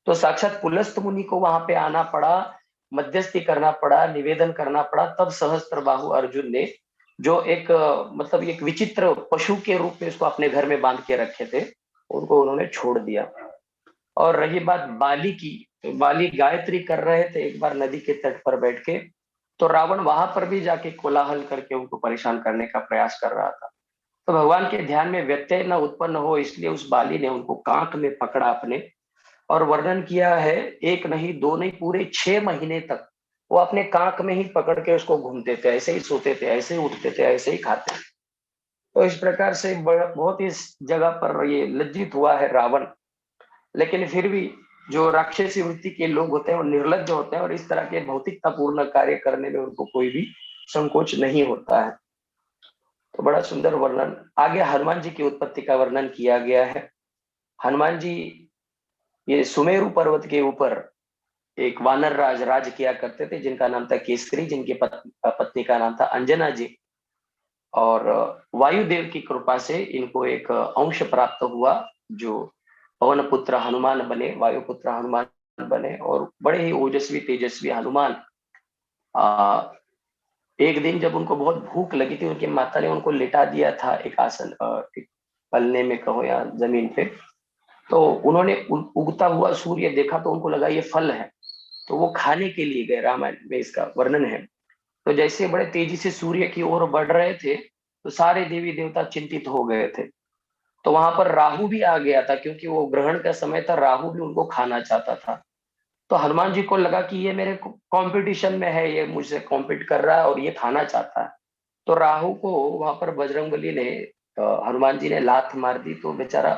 तो साक्षात पुलस्त मुनि को वहां पे आना पड़ा, मध्यस्थी करना पड़ा, निवेदन करना पड़ा, तब सहस्त्रबाहु अर्जुन ने जो एक मतलब एक विचित्र पशु के रूप में उसको अपने घर में बांध के रखे थे, उनको उन्होंने छोड़ दिया। और रही बात बाली की, तो बाली गायत्री कर रहे थे एक बार नदी के तट पर बैठ के, तो रावण वहां पर भी जाके कोलाहल करके उनको परेशान करने का प्रयास कर रहा था। तो भगवान के ध्यान में व्यत्यय न उत्पन्न हो इसलिए उस बाली ने उनको कांख में पकड़ा अपने, और वर्णन किया है एक नहीं दो नहीं पूरे 6 महीने तक वो अपने कांख में ही पकड़ के उसको घूमते थे, ऐसे ही सोते थे, ऐसे ही उठते थे, ऐसे ही खाते थे। तो इस प्रकार से बहुत इस जगह पर ये लज्जित हुआ है रावण। लेकिन फिर भी जो राक्षसी वृत्ति के लोग होते हैं वो निर्लज्ज होते हैं और इस तरह के भौतिकतापूर्ण कार्य करने में उनको कोई भी संकोच नहीं होता है। तो बड़ा सुंदर वर्णन। आगे हनुमान जी की उत्पत्ति का वर्णन किया गया है। हनुमान जी ये सुमेरु पर्वत के ऊपर एक वानर राज किया करते थे जिनका नाम था केसरी, जिनकी पत्नी का नाम था अंजना जी। और वायुदेव की कृपा से इनको एक अंश प्राप्त हुआ जो पवन पुत्र हनुमान बने, वायु पुत्र हनुमान बने, और बड़े ही ओजस्वी तेजस्वी हनुमान। एक दिन जब उनको बहुत भूख लगी थी, उनकी माता ने उनको लिटा दिया था एक आसन, एक पलने में कहो या जमीन पे, तो उन्होंने उगता हुआ सूर्य देखा तो उनको लगा ये फल है, तो वो खाने के लिए गए। रामायण में इसका वर्णन है। तो जैसे बड़े तेजी से सूर्य की ओर बढ़ रहे थे तो सारे देवी देवता चिंतित हो गए थे। तो वहां पर राहु भी आ गया था, क्योंकि वो ग्रहण का समय था, राहु भी उनको खाना चाहता था। तो हनुमान जी को लगा कि ये मेरे कंपटीशन में है, ये मुझसे कॉम्पीट कर रहा है और ये खाना चाहता है। तो राहु को वहां पर बजरंगबली ने हनुमान जी ने लात मार दी, तो बेचारा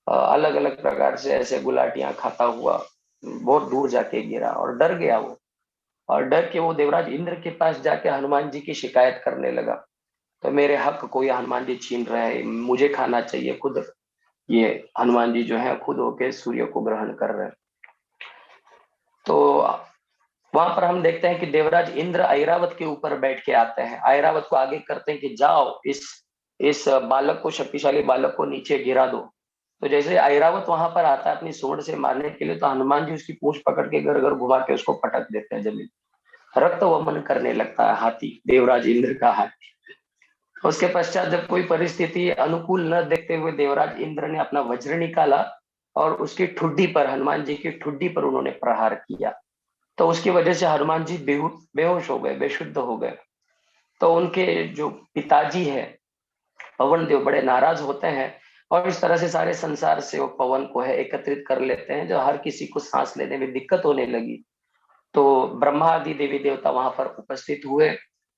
अलग अलग प्रकार से ऐसे गुलाटियां खाता हुआ बहुत दूर जाके गिरा और डर गया वो। और डर के वो देवराज इंद्र के पास जाके हनुमान जी की शिकायत करने लगा, तो मेरे हक को ये हनुमान जी छीन रहे हैं, मुझे खाना चाहिए। खुद ये हनुमान जी जो है खुद होके सूर्य को ग्रहण कर रहे हैं। तो वहां पर हम देखते हैं कि देवराज इंद्र ऐरावत के ऊपर बैठ के आते हैं, ऐरावत को आगे करते हैं कि जाओ इस बालक को, शक्तिशाली बालक को नीचे गिरा दो। तो जैसे ऐरावत वहां पर आता है अपनी सूंड से मारने के लिए, तो हनुमान जी उसकी पूंछ पकड़ के घर घर घुमा के उसको पटक देते हैं जमीन। रक्त वमन करने लगता है हाथी, देवराज इंद्र का हाथी। उसके पश्चात जब कोई परिस्थिति अनुकूल न देखते हुए देवराज इंद्र ने अपना वज्र निकाला और उसकी ठुड्डी पर, हनुमान जी की ठुड्डी पर उन्होंने प्रहार किया। तो उसकी वजह से हनुमान जी बेहोश हो गए, बेशुद्ध हो गए। तो उनके जो पिताजी है पवन देव बड़े नाराज होते हैं और इस तरह से सारे संसार से वो पवन को है एकत्रित कर लेते हैं, जो हर किसी को सांस लेने में दिक्कत होने लगी। तो ब्रह्मा आदि देवी देवता वहां पर उपस्थित हुए,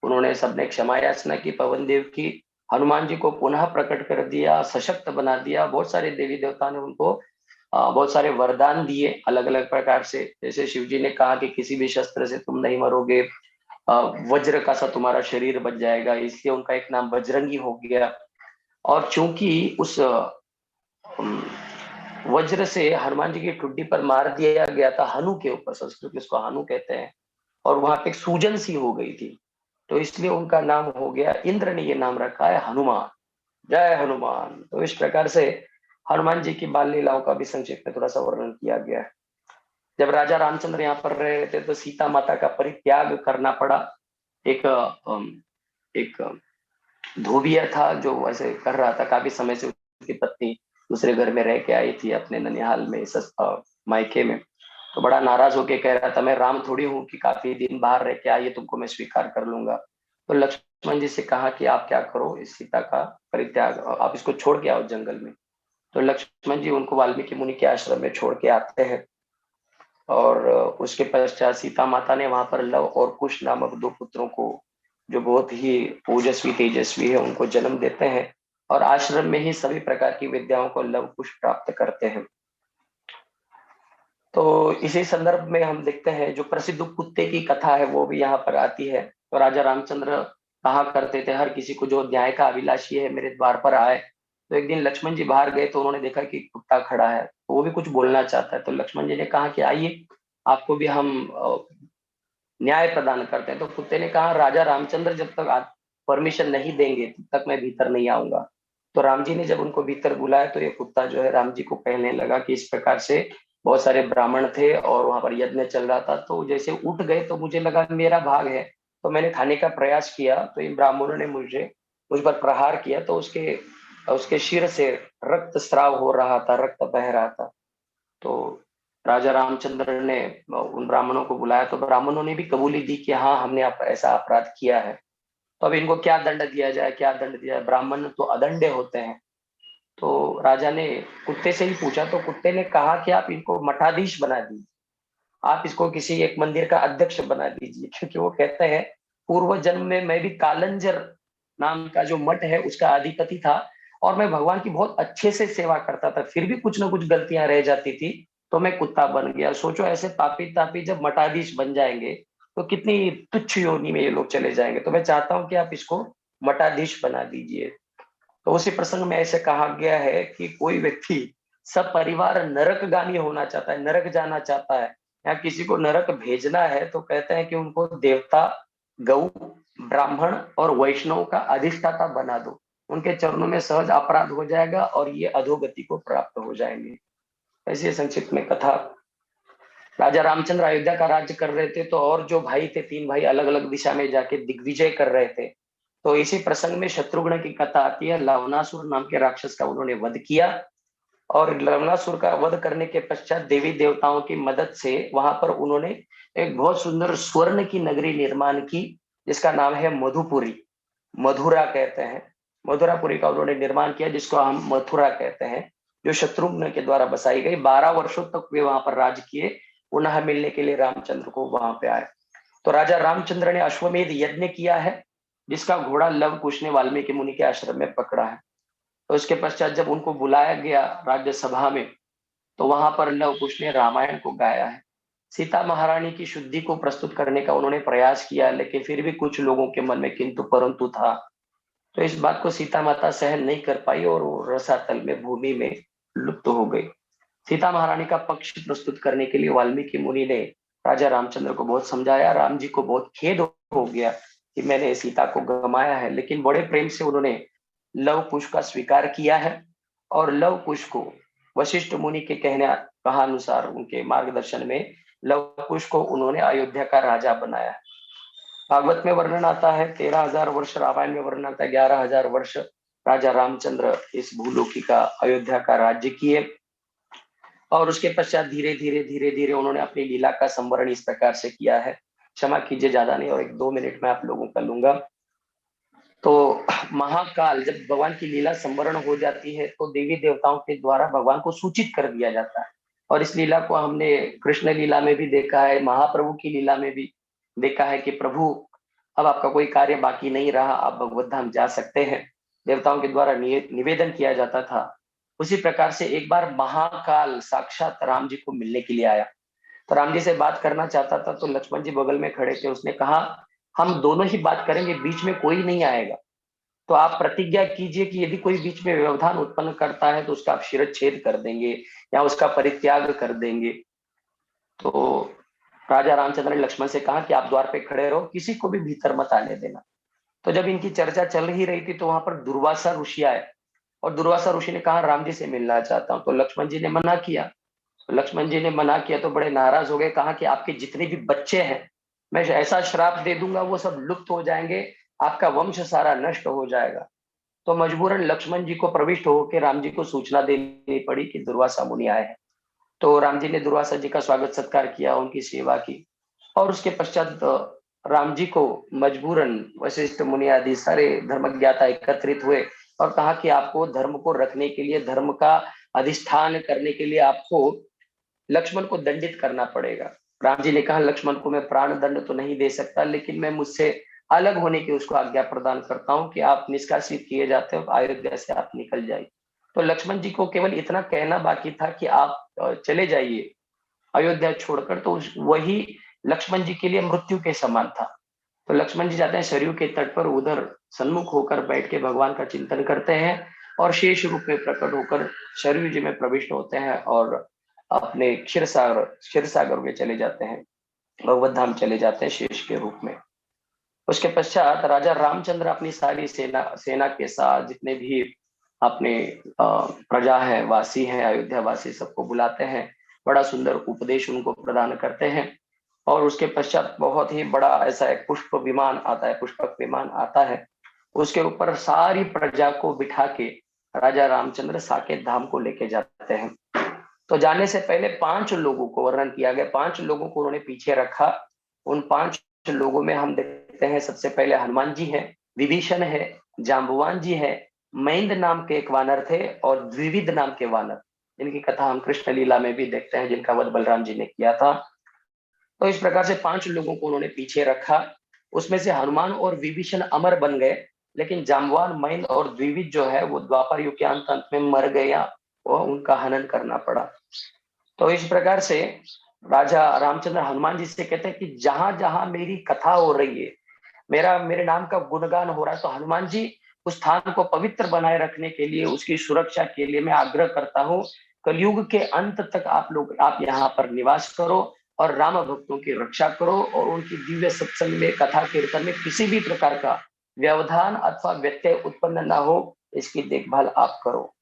उन्होंने सबने क्षमा याचना की पवन देव की, हनुमान जी को पुनः प्रकट कर दिया, सशक्त बना दिया। बहुत सारे देवी देवता ने उनको बहुत सारे वरदान दिए अलग अलग प्रकार से। जैसे शिव जी ने कहा कि किसी भी शस्त्र से तुम नहीं मरोगे, वज्र का सा तुम्हारा शरीर बच जाएगा, इसलिए उनका एक नाम बजरंगी हो गया। और चूंकि उस वज्र से हनुमान जी की ठुड्डी पर मार दिया गया था, हनु के ऊपर, संस्कृत में इसको हनु कहते हैं, और वहां पे सूजन सी हो गई थी, तो इसलिए उनका नाम हो गया, इंद्र ने ये नाम रखा है हनुमान। जय हनुमान। तो इस प्रकार से हनुमान जी की बाल लीलाओं का भी संक्षेप में थोड़ा सा वर्णन किया गया है। जब राजा रामचंद्र यहाँ पर रहे थे तो सीता माता का परित्याग करना पड़ा। एक धोबिया था जो वैसे कर रहा था, काफी समय से उसकी पत्नी दूसरे घर में रह के आई थी अपने ननिहाल में, मायके में। तो बड़ा नाराज होके कह रहा था, मैं राम थोड़ी हूँ कि काफी दिन बाहर रह के आइए तुमको मैं स्वीकार कर लूंगा। तो लक्ष्मण जी से कहा कि आप क्या करो, इस सीता का परित्याग, आप इसको छोड़ के आओ जंगल में। तो लक्ष्मण जी उनको वाल्मीकि मुनि के आश्रम में छोड़ के आते हैं और उसके पश्चात सीता माता ने वहां पर लव और कुश नामक दो पुत्रों को, जो बहुत ही ओजस्वी तेजस्वी है, उनको जन्म देते हैं और आश्रम में ही सभी प्रकार की विद्याओं को लव कुश प्राप्त करते हैं। तो इसी संदर्भ में हम देखते हैं जो प्रसिद्ध कुत्ते की कथा है वो भी यहाँ पर आती है। तो राजा रामचंद्र कहा करते थे हर किसी को जो न्याय का अभिलाषी है मेरे द्वार पर आए। तो एक दिन लक्ष्मण जी बाहर गए तो उन्होंने देखा कि कुत्ता खड़ा है, तो वो भी कुछ बोलना चाहता है। तो लक्ष्मण जी ने कहा कि आइए आपको भी हम न्याय प्रदान करते हैं। तो कुत्ते ने कहा राजा रामचंद्र जब तक आप परमिशन नहीं देंगे तब तक मैं भीतर नहीं आऊंगा। तो राम जी ने जब उनको भीतर बुलाया तो ये कुत्ता जो है राम जी को कहने लगा कि इस प्रकार से बहुत सारे ब्राह्मण थे और वहां पर यज्ञ चल रहा था, तो जैसे उठ गए तो मुझे लगा मेरा भाग है, तो मैंने खाने का प्रयास किया तो इन ब्राह्मणों ने मुझ पर प्रहार किया, तो उसके उसके सिर से रक्त स्राव हो रहा था, रक्त बह रहा था। तो राजा रामचंद्र ने उन ब्राह्मणों को बुलाया तो ब्राह्मणों ने भी कबूली दी कि हाँ हमने ऐसा अपराध किया है, तो अब इनको क्या दंड दिया जाए, क्या दंड दिया जाए, ब्राह्मण तो अदंडे होते हैं। तो राजा ने कुत्ते से ही पूछा, तो कुत्ते ने कहा कि आप इनको मठाधीश बना दीजिए, आप इसको किसी एक मंदिर का अध्यक्ष बना दीजिए, क्योंकि वो कहते हैं पूर्व जन्म में मैं भी कालंजर नाम का जो मठ है उसका अधिपति था और मैं भगवान की बहुत अच्छे से सेवा करता था, फिर भी कुछ ना कुछ गलतियां रह जाती थी तो मैं कुत्ता बन गया। सोचो ऐसे पापी तापी जब मठाधीश बन जाएंगे तो कितनी तुच्छ योनि में ये लोग चले जाएंगे, तो मैं चाहता हूं कि आप इसको मठाधीश बना दीजिए। तो उसी प्रसंग में ऐसे कहा गया है कि कोई व्यक्ति सब परिवार नरकगामी होना चाहता है, नरक जाना चाहता है या किसी को नरक भेजना है, तो कहते हैं कि उनको देवता, गौ, ब्राह्मण और वैष्णव का अधिष्ठाता बना दो, उनके चरणों में सहज अपराध हो जाएगा और ये अधोगति को प्राप्त हो जाएंगे। ऐसी संक्षिप्त में कथा। राजा रामचंद्र अयोध्या का राज्य कर रहे थे तो और जो भाई थे, तीन भाई अलग अलग दिशा में जाके दिग्विजय कर रहे थे। तो इसी प्रसंग में शत्रुघ्न की कथा आती है। लवनासुर नाम के राक्षस का उन्होंने वध किया और लवनासुर का वध करने के पश्चात देवी देवताओं की मदद से वहां पर उन्होंने एक बहुत सुंदर स्वर्ण की नगरी निर्माण की जिसका नाम है मधुपुरी, मधुरा कहते हैं। मधुरापुरी का उन्होंने निर्माण किया जिसको हम मथुरा कहते हैं, जो शत्रुघ्न के द्वारा बसाई गई। 12 वर्षों तक वे वहां पर राज किए, पुनः मिलने के लिए रामचंद्र को वहां पे आए। तो राजा रामचंद्र ने अश्वमेध यज्ञ किया है जिसका घोड़ा लव कुश ने वाल्मीकि मुनि के आश्रम में पकड़ा है। तो उसके पश्चात जब उनको बुलाया गया राज्यसभा में तो वहां पर लव कुश ने रामायण को गाया है। सीता महारानी की शुद्धि को प्रस्तुत करने का उन्होंने प्रयास किया, लेकिन फिर भी कुछ लोगों के मन में किंतु परंतु था। तो इस बात को सीता माता सहन नहीं कर पाई और वो रसातल में भूमि में लुप्त हो गई। सीता महारानी का पक्ष प्रस्तुत करने के लिए वाल्मीकि मुनि ने राजा रामचंद्र को बहुत समझाया। राम जी को बहुत खेद हो गया कि मैंने सीता को गंवाया है, लेकिन बड़े प्रेम से उन्होंने लव कुश का स्वीकार किया है और लव कुश को वशिष्ठ मुनि के कहा अनुसार उनके मार्गदर्शन में लव कुश को उन्होंने अयोध्या का राजा बनाया। भागवत में वर्णन आता है 13,000 वर्ष, रामायण में वर्णन आता है 11,000 वर्ष राजा रामचंद्र इस भूलोकी का अयोध्या का राज्य किए और उसके पश्चात धीरे धीरे धीरे धीरे उन्होंने अपनी लीला का संवरण इस प्रकार से किया है। क्षमा कीजिए ज्यादा नहीं और 1-2 मिनट में आप लोगों का लूंगा। तो महाकाल जब भगवान की लीला संवरण हो जाती है तो देवी देवताओं के द्वारा भगवान को सूचित कर दिया जाता है और इस लीला को हमने कृष्ण लीला में भी देखा है, महाप्रभु की लीला में भी देखा है कि प्रभु अब आपका कोई कार्य बाकी नहीं रहा, आप भगवत धाम जा सकते हैं, देवताओं के द्वारा निवेदन किया जाता था। उसी प्रकार से एक बार महाकाल साक्षात राम जी को मिलने के लिए आया, तो राम जी से बात करना चाहता था तो लक्ष्मण जी बगल में खड़े थे। उसने कहा हम दोनों ही बात करेंगे, बीच में कोई नहीं आएगा, तो आप प्रतिज्ञा कीजिए कि यदि कोई बीच में व्यवधान उत्पन्न करता है तो उसका आप शिरच्छेद कर देंगे या उसका परित्याग कर देंगे। तो राजा रामचंद्र ने लक्ष्मण से कहा कि आप द्वार पे खड़े रहो, किसी को भी भीतर मत आने देना। तो जब इनकी चर्चा चल ही रही थी तो वहां पर दुर्वासा ऋषि आए और दुर्वासा ऋषि ने कहा राम जी से मिलना चाहता हूं। तो लक्ष्मण जी ने मना किया। तो लक्ष्मण जी ने मना किया तो बड़े नाराज हो गए, कहा कि आपके जितने भी बच्चे हैं मैं ऐसा श्राप दे दूंगा वो सब लुप्त हो जाएंगे, आपका वंश सारा नष्ट हो जाएगा। तो मजबूरन लक्ष्मण जी को प्रविष्ट होकर राम जी को सूचना देनी पड़ी कि दुर्वासा मुनि आए हैं। तो राम जी ने दुर्वासा जी का स्वागत सत्कार किया, उनकी सेवा की और उसके पश्चात राम जी को मजबूरन वशिष्ठ मुनि आदि सारे धर्मज्ञाता एकत्रित हुए और कहा कि आपको धर्म को रखने के लिए, धर्म का अधिष्ठान करने के लिए आपको लक्ष्मण को दंडित करना पड़ेगा। राम जी ने कहा लक्ष्मण को मैं प्राण दंड तो नहीं दे सकता, लेकिन मैं मुझसे अलग होने की उसको आज्ञा प्रदान करता हूँ कि आप निष्कासित किए जाते हो, अयोध्या से आप निकल जाइए। तो लक्ष्मण जी को केवल इतना कहना बाकी था कि आप चले जाइए अयोध्या छोड़कर, तो वही लक्ष्मण जी के लिए मृत्यु के समान था। तो लक्ष्मण जी जाते हैं सरयू के तट पर, उधर सन्मुख होकर बैठ के भगवान का चिंतन करते हैं और शेष रूप में प्रकट होकर सरयू जी में प्रविष्ट होते हैं और अपने क्षीर सागर में चले जाते हैं, भगवत धाम चले जाते हैं शेष के रूप में। उसके पश्चात राजा रामचंद्र अपनी सारी सेना के साथ जितने भी अपने प्रजा है, वासी हैं, अयोध्या वासी, सबको बुलाते हैं, बड़ा सुंदर उपदेश उनको प्रदान करते हैं। और उसके पश्चात बहुत ही बड़ा ऐसा एक पुष्प विमान आता है, पुष्पक विमान आता है, उसके ऊपर सारी प्रजा को बिठा के राजा रामचंद्र साकेत धाम को लेके जाते हैं। तो जाने से पहले 5 लोगों को वर्णन किया गया, 5 लोगों को उन्होंने पीछे रखा। उन 5 लोगों में हम देखते हैं सबसे पहले हनुमान जी है, विभीषण है, जाम्बुवान जी है, महेंद्र नाम के एक वानर थे और द्विविध नाम के वानर, जिनकी कथा हम कृष्ण लीला में भी देखते हैं, जिनका वध बलराम जी ने किया था। तो इस प्रकार से 5 लोगों को उन्होंने पीछे रखा। उसमें से हनुमान और विभीषण अमर बन गए, लेकिन जाम्बवान, महेंद्र और द्विविध जो है वो द्वापर युग के अंत में मर गया, वो उनका हनन करना पड़ा। तो इस प्रकार से राजा रामचंद्र हनुमान जी से कहते हैं कि जहां जहां मेरी कथा हो रही है, मेरे नाम का गुणगान हो रहा है, तो हनुमान जी उस स्थान को पवित्र बनाए रखने के लिए, उसकी सुरक्षा के लिए मैं आग्रह करता हूँ, कलयुग के अंत तक आप यहाँ पर निवास करो और राम भक्तों की रक्षा करो और उनकी दिव्य सत्संग में, कथा कीर्तन में किसी भी प्रकार का व्यवधान अथवा व्यत्यय उत्पन्न ना हो, इसकी देखभाल आप करो।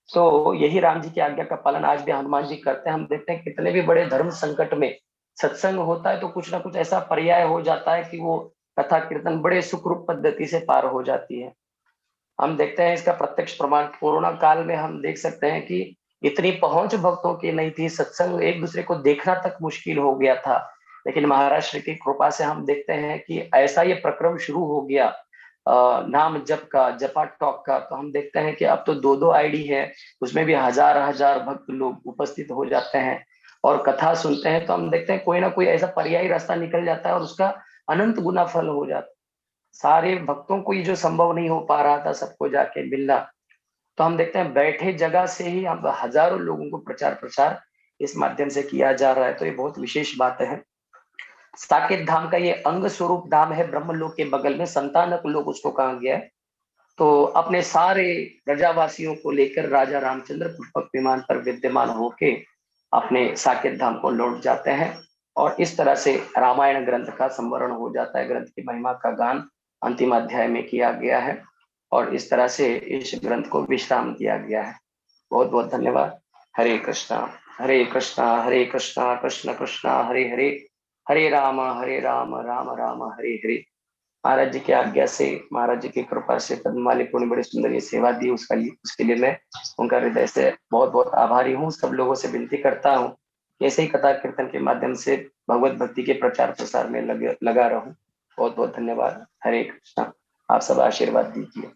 तो यही राम जी की आज्ञा का पालन आज भी हनुमान जी करते हैं। हम देखते हैं कितने भी बड़े धर्म संकट में सत्संग होता है तो कुछ ना कुछ ऐसा पर्याय हो जाता है कि वो कथा कीर्तन बड़े सुखरूप पद्धति से पार हो जाती है। हम देखते हैं इसका प्रत्यक्ष प्रमाण कोरोना काल में हम देख सकते हैं कि इतनी पहुंच भक्तों की नहीं थी, सत्संग एक दूसरे को देखना तक मुश्किल हो गया था, लेकिन महाराज श्री की कृपा से हम देखते हैं कि ऐसा ये प्रक्रम शुरू हो गया नाम जप का, जपा टॉक का। तो हम देखते हैं कि अब तो 2-2 आईडी है, उसमें भी हजार भक्त लोग उपस्थित हो जाते हैं और कथा सुनते हैं। तो हम देखते हैं कोई ना कोई ऐसा पर्यायी रास्ता निकल जाता है और उसका अनंत गुना फल हो जाता है। सारे भक्तों को ये जो संभव नहीं हो पा रहा था सबको जाके मिलना, तो हम देखते हैं बैठे जगह से ही हम हजारों लोगों को प्रचार प्रसार इस माध्यम से किया जा रहा है। तो ये बहुत विशेष बात है। साकेत धाम का ये अंग स्वरूप धाम है, ब्रह्मलोक के बगल में, संतानक लोक उसको कहा गया है। तो अपने सारे प्रजावासियों को लेकर राजा रामचंद्र पुष्पक विमान पर विद्यमान होके अपने साकेत धाम को लौट जाते हैं और इस तरह से रामायण ग्रंथ का संवरण हो जाता है। ग्रंथ की महिमा का गान अंतिम अध्याय में किया गया है और इस तरह से इस ग्रंथ को विश्राम दिया गया है। बहुत बहुत धन्यवाद। हरे कृष्णा हरे कृष्णा हरे कृष्णा कृष्ण कृष्णा हरे हरे, हरे राम राम राम हरे हरे। महाराज जी की आज्ञा से, महाराज जी की कृपा से पद्ममाली को बड़ी सुंदर ये सेवा दी, उसके लिए मैं उनका हृदय से बहुत बहुत आभारी हूँ। सब लोगों से विनती करता हूँ ऐसे ही कथा कीर्तन के माध्यम से भगवत भक्ति के प्रचार प्रसार में लगा रहूं। बहुत बहुत धन्यवाद। हरे कृष्णा। आप सब आशीर्वाद दीजिए।